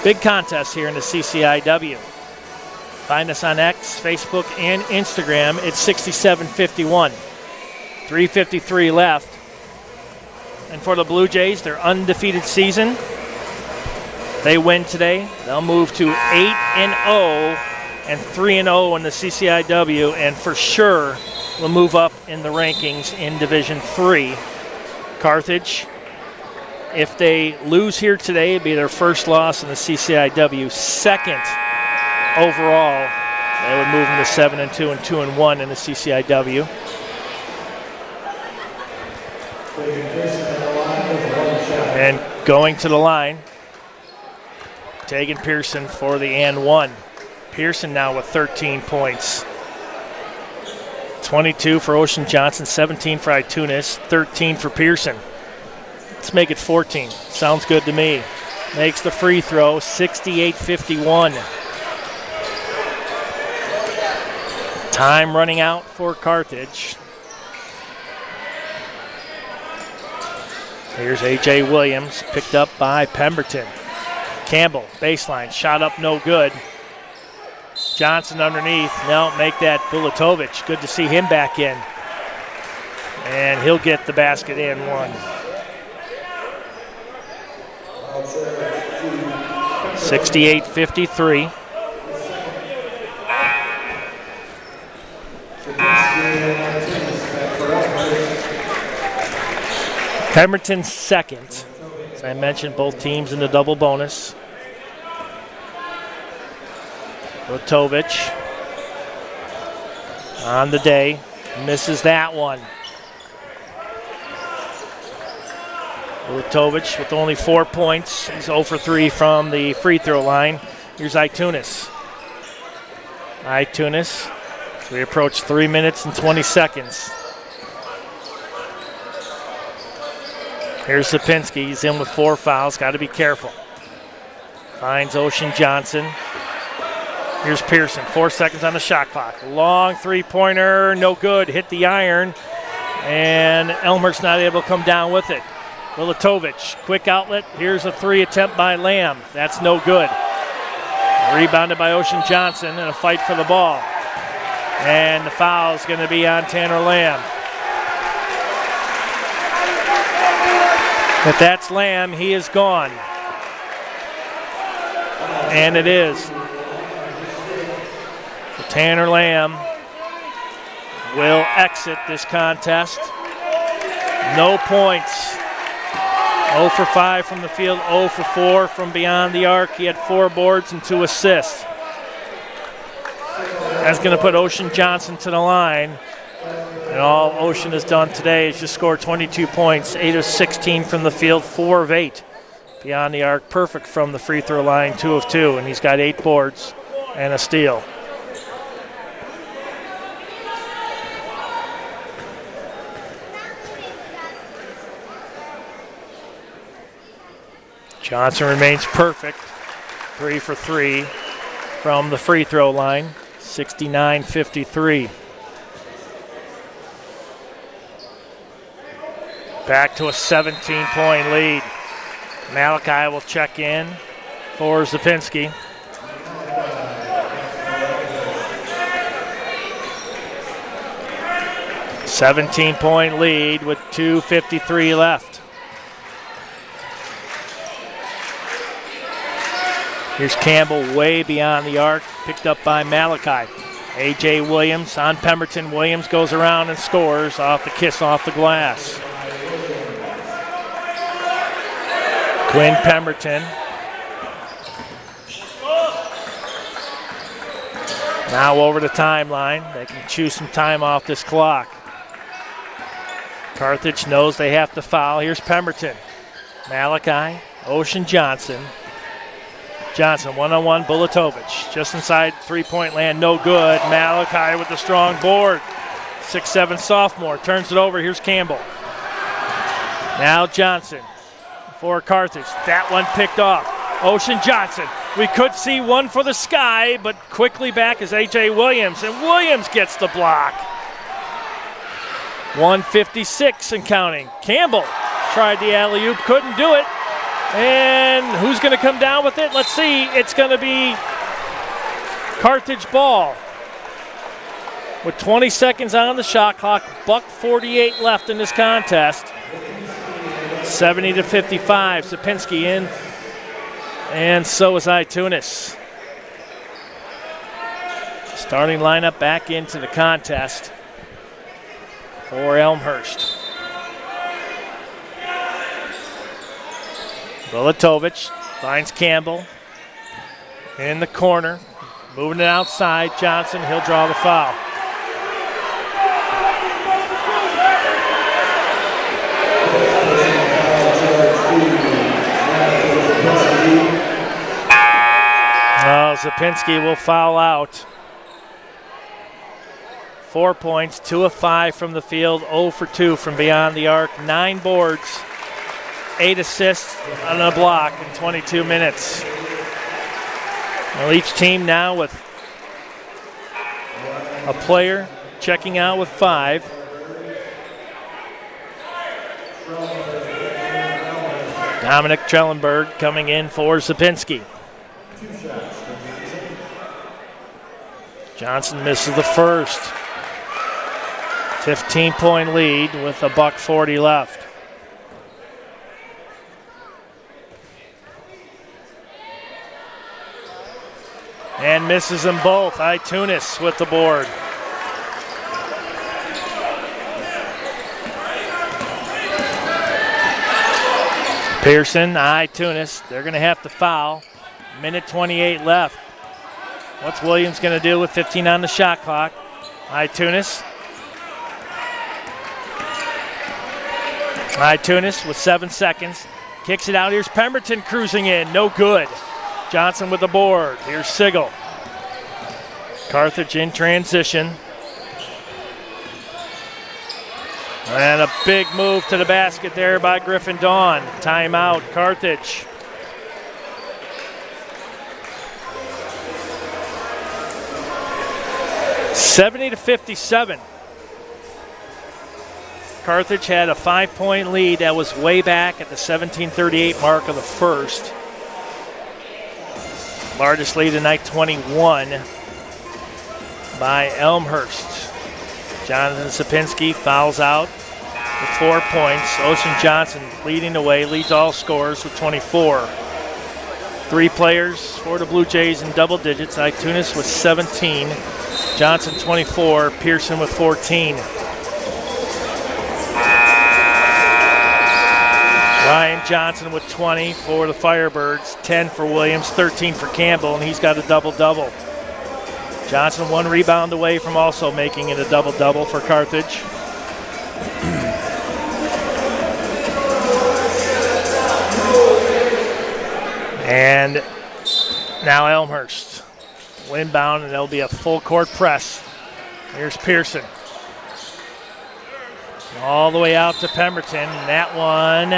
Big contest here in the CCIW. Find us on X, Facebook, and Instagram. It's 67-51. 3:53 left. And for the Blue Jays, their undefeated season, they win today. They'll move to 8-0 and 3-0 in the CCIW, and for sure will move up in the rankings in Division 3. Carthage, if they lose here today, it'd be their first loss in the CCIW. Second overall, they would move them to 7-2 and 2-1 in the CCIW. And going to the line, Tegan Pearson for the and one. Pearson now with 13 points. 22 for Ocean Johnson, 17 for Itunis, 13 for Pearson. Let's make it 14. Sounds good to me. Makes the free throw, 68-51. Time running out for Carthage. Here's A.J. Williams, picked up by Pemberton. Campbell, baseline, shot up, no good. Johnson underneath, no, make that Bulatovic. Good to see him back in. And he'll get the basket and one. 68-53. Pemberton's second. As I mentioned, both teams in the double bonus. Bulatovic on the day, misses that one. Bulatovic with only 4 points. He's 0 for 3 from the free throw line. Here's Itunis. Itunis, as we approach 3 minutes and 20 seconds. Here's Sapinski. He's in with 4 fouls. Got to be careful. Finds Ocean Johnson. Here's Pearson. 4 seconds on the shot clock. Long three-pointer. No good. Hit the iron. And Elmhurst not able to come down with it. Bulatovic. Quick outlet. Here's a 3 attempt by Lamb. That's no good. Rebounded by Ocean Johnson in a fight for the ball. And the foul is going to be on Tanner Lamb. If that's Lamb, he is gone. And it is. So Tanner Lamb will exit this contest. No points. 0 for 5 from the field, 0 for 4 from beyond the arc. He had 4 boards and 2 assists. That's going to put Ocean Johnson to the line. And all Ocean has done today is just score 22 points, 8 of 16 from the field, 4 of 8 beyond the arc. Perfect from the free throw line, 2 of 2, and he's got 8 boards and a steal. Johnson remains perfect, 3 for 3 from the free throw line, 69-53. Back to a 17-point lead. Malachi will check in for Zapinski. $17-point lead with 2:53 left. Here's Campbell way beyond the arc, picked up by Malachi. A.J. Williams on Pemberton. Williams goes around and scores off the kiss off the glass. Quinn Pemberton. Now over the timeline. They can chew some time off this clock. Carthage knows they have to foul. Here's Pemberton. Malachi, Ocean Johnson. Johnson, one-on-one, Bulatovic. Just inside three-point land, no good. Malachi with the strong board. 6'7" sophomore, turns it over. Here's Campbell. Now Johnson for Carthage. That one picked off. Ocean Johnson. We could see one for the sky, but quickly back is A.J. Williams, and Williams gets the block. 156 and counting. Campbell tried the alley-oop, couldn't do it. And who's going to come down with it? Let's see. It's going to be Carthage ball. With 20 seconds on the shot clock, $1:48 left in this contest. 70-55, Sapinski in, and so is Itunis. Starting lineup back into the contest for Elmhurst. Bulatovic finds Campbell in the corner, moving it outside. Johnson, he'll draw the foul. Zapinski will foul out. 4 points, 2 of 5 from the field, 0 for 2 from beyond the arc, 9 boards, 8 assists on a block in 22 minutes. Well, each team now with a player checking out with 5. Dominic Trellenberg coming in for Zapinski. Johnson misses the first. 15-point lead with $1:40 left. And misses them both. Itunis with the board. Pearson, Itunis, they're going to have to foul. Minute 28 left. What's Williams going to do with 15 on the shot clock? Itunis. Itunis with 7 seconds. Kicks it out. Here's Pemberton cruising in. No good. Johnson with the board. Here's Sigel. Carthage in transition. And a big move to the basket there by Griffin Dawn. Timeout, Carthage. $70-57. Carthage had a 5-point lead that was way back at the 17:38 mark of the first. Largest lead tonight, 21 by Elmhurst. Jonathan Sapinski fouls out with 4 points. Ocean Johnson leading the way, leads all scorers with 24. 3 players for the Blue Jays in double digits. Itunis with 17, Johnson 24, Pearson with 14. Ryan Johnson with 20 for the Firebirds, 10 for Williams, 13 for Campbell, and he's got a double-double. Johnson 1 rebound away from also making it a double-double for Carthage. And now Elmhurst. Windbound, and there'll be a full-court press. Here's Pearson. All the way out to Pemberton. And that one,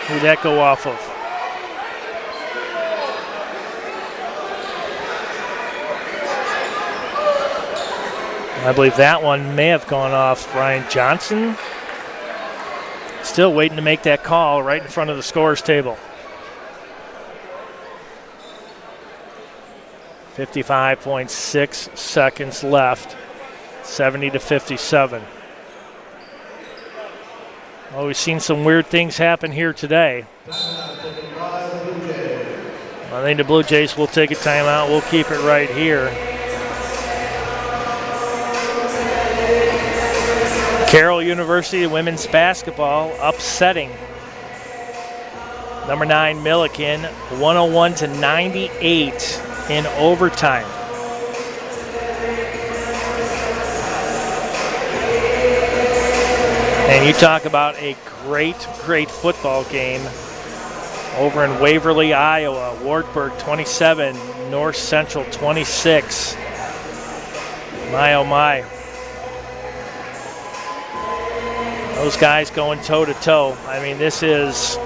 who'd that go off of? I believe that one may have gone off Ryan Johnson. Still waiting to make that call right in front of the scorer's table. 55.6 seconds left. 70-57. Well, we've seen some weird things happen here today. I think the Blue Jays will take a timeout. We'll keep it right here. Carroll University women's basketball upsetting number 9 Milliken, 101-98 in overtime. And you talk about a great football game over in Waverly, Iowa. Wartburg 27, North Central 26. My, oh my. Those guys going toe-to-toe. I mean, this is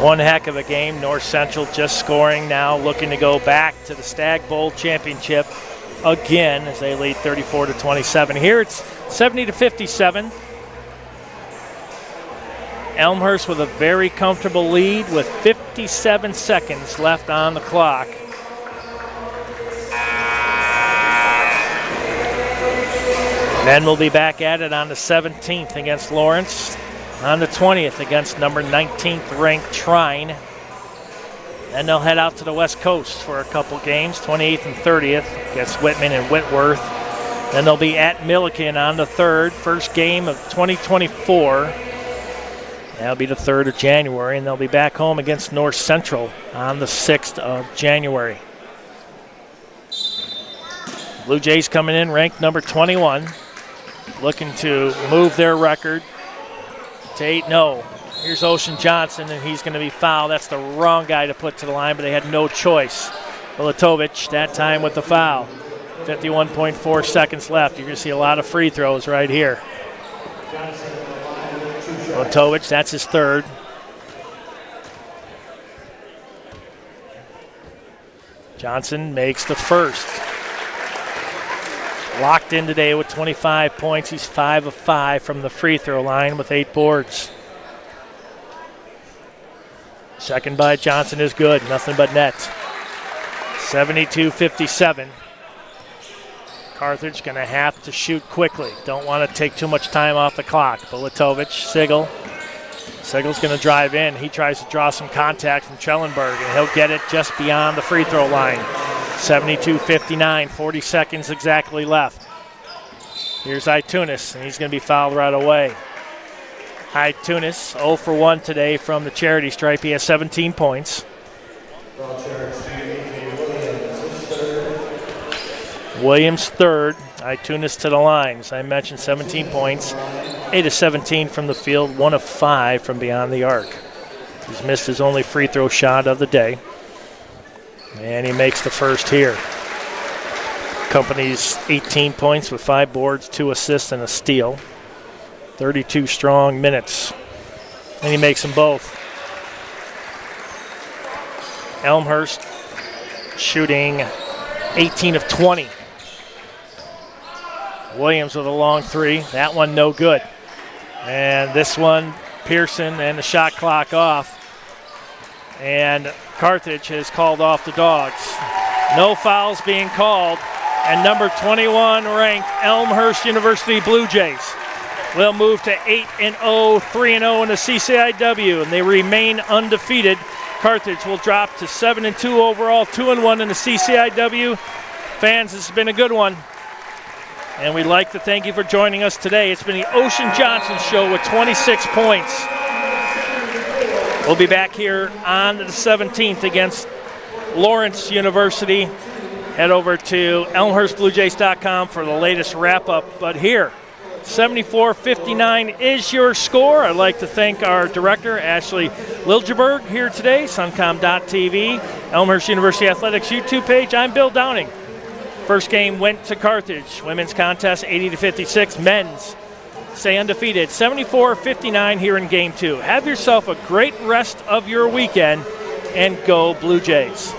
one heck of a game. North Central just scoring now, looking to go back to the Stag Bowl Championship again as they lead 34-27. Here it's 70-57. Elmhurst with a very comfortable lead with 57 seconds left on the clock. Men will be back at it on the 17th against Lawrence, on the 20th against number 19th ranked Trine. Then they'll head out to the West Coast for a couple games, 28th and 30th against Whitman and Whitworth. Then they'll be at Milliken on the 3rd, first game of 2024. That'll be the 3rd of January, and they'll be back home against North Central on the 6th of January. Blue Jays coming in ranked number 21, looking to move their record to 8-0. Here's Ocean Johnson, and he's going to be fouled. That's the wrong guy to put to the line, but they had no choice. Milatovic, that time with the foul. 51.4 seconds left. You're going to see a lot of free throws right here. Milatovic, that's his 3rd. Johnson makes the 1st. Locked in today with 25 points. He's 5 of 5 from the free throw line with 8 boards. Second by Johnson is good, nothing but net. 72-57. Carthage going to have to shoot quickly. Don't want to take too much time off the clock. Bulatovic, Sigel. Sigel's going to drive in. He tries to draw some contact from Schellenberg, and he'll get it just beyond the free throw line. 72-59, 40 seconds exactly left. Here's Itunis, and he's going to be fouled right away. Itunis, 0 for 1 today from the charity stripe. He has 17 points. Williams 3rd. Itunis to the line. As I mentioned, 17 points. 8 of 17 from the field, 1 of 5 from beyond the arc. He's missed his only free throw shot of the day. And he makes the 1st here. Company's 18 points with 5 boards, 2 assists, and a steal. 32 strong minutes. And he makes them both. Elmhurst shooting 18 of 20. Williams with a long 3. That one no good. And this one, Pearson, and the shot clock off. And Carthage has called off the Dogs. No fouls being called. And number 21 ranked Elmhurst University Blue Jays will move to 8-0, 3-0 in the CCIW, and they remain undefeated. Carthage will drop to 7-2 overall, 2-1 in the CCIW. Fans, this has been a good one. And we'd like to thank you for joining us today. It's been the Ocean Johnson Show with 26 points. We'll be back here on the 17th against Lawrence University. Head over to elmhurstbluejays.com for the latest wrap-up. But here, 74-59 is your score. I'd like to thank our director, Ashley Liljeberg, here today, suncom.tv, Elmhurst University Athletics YouTube page. I'm Bill Downing. First game went to Carthage. Women's contest 80-56. Men's stay undefeated 74-59 here in Game 2. Have yourself a great rest of your weekend and go Blue Jays.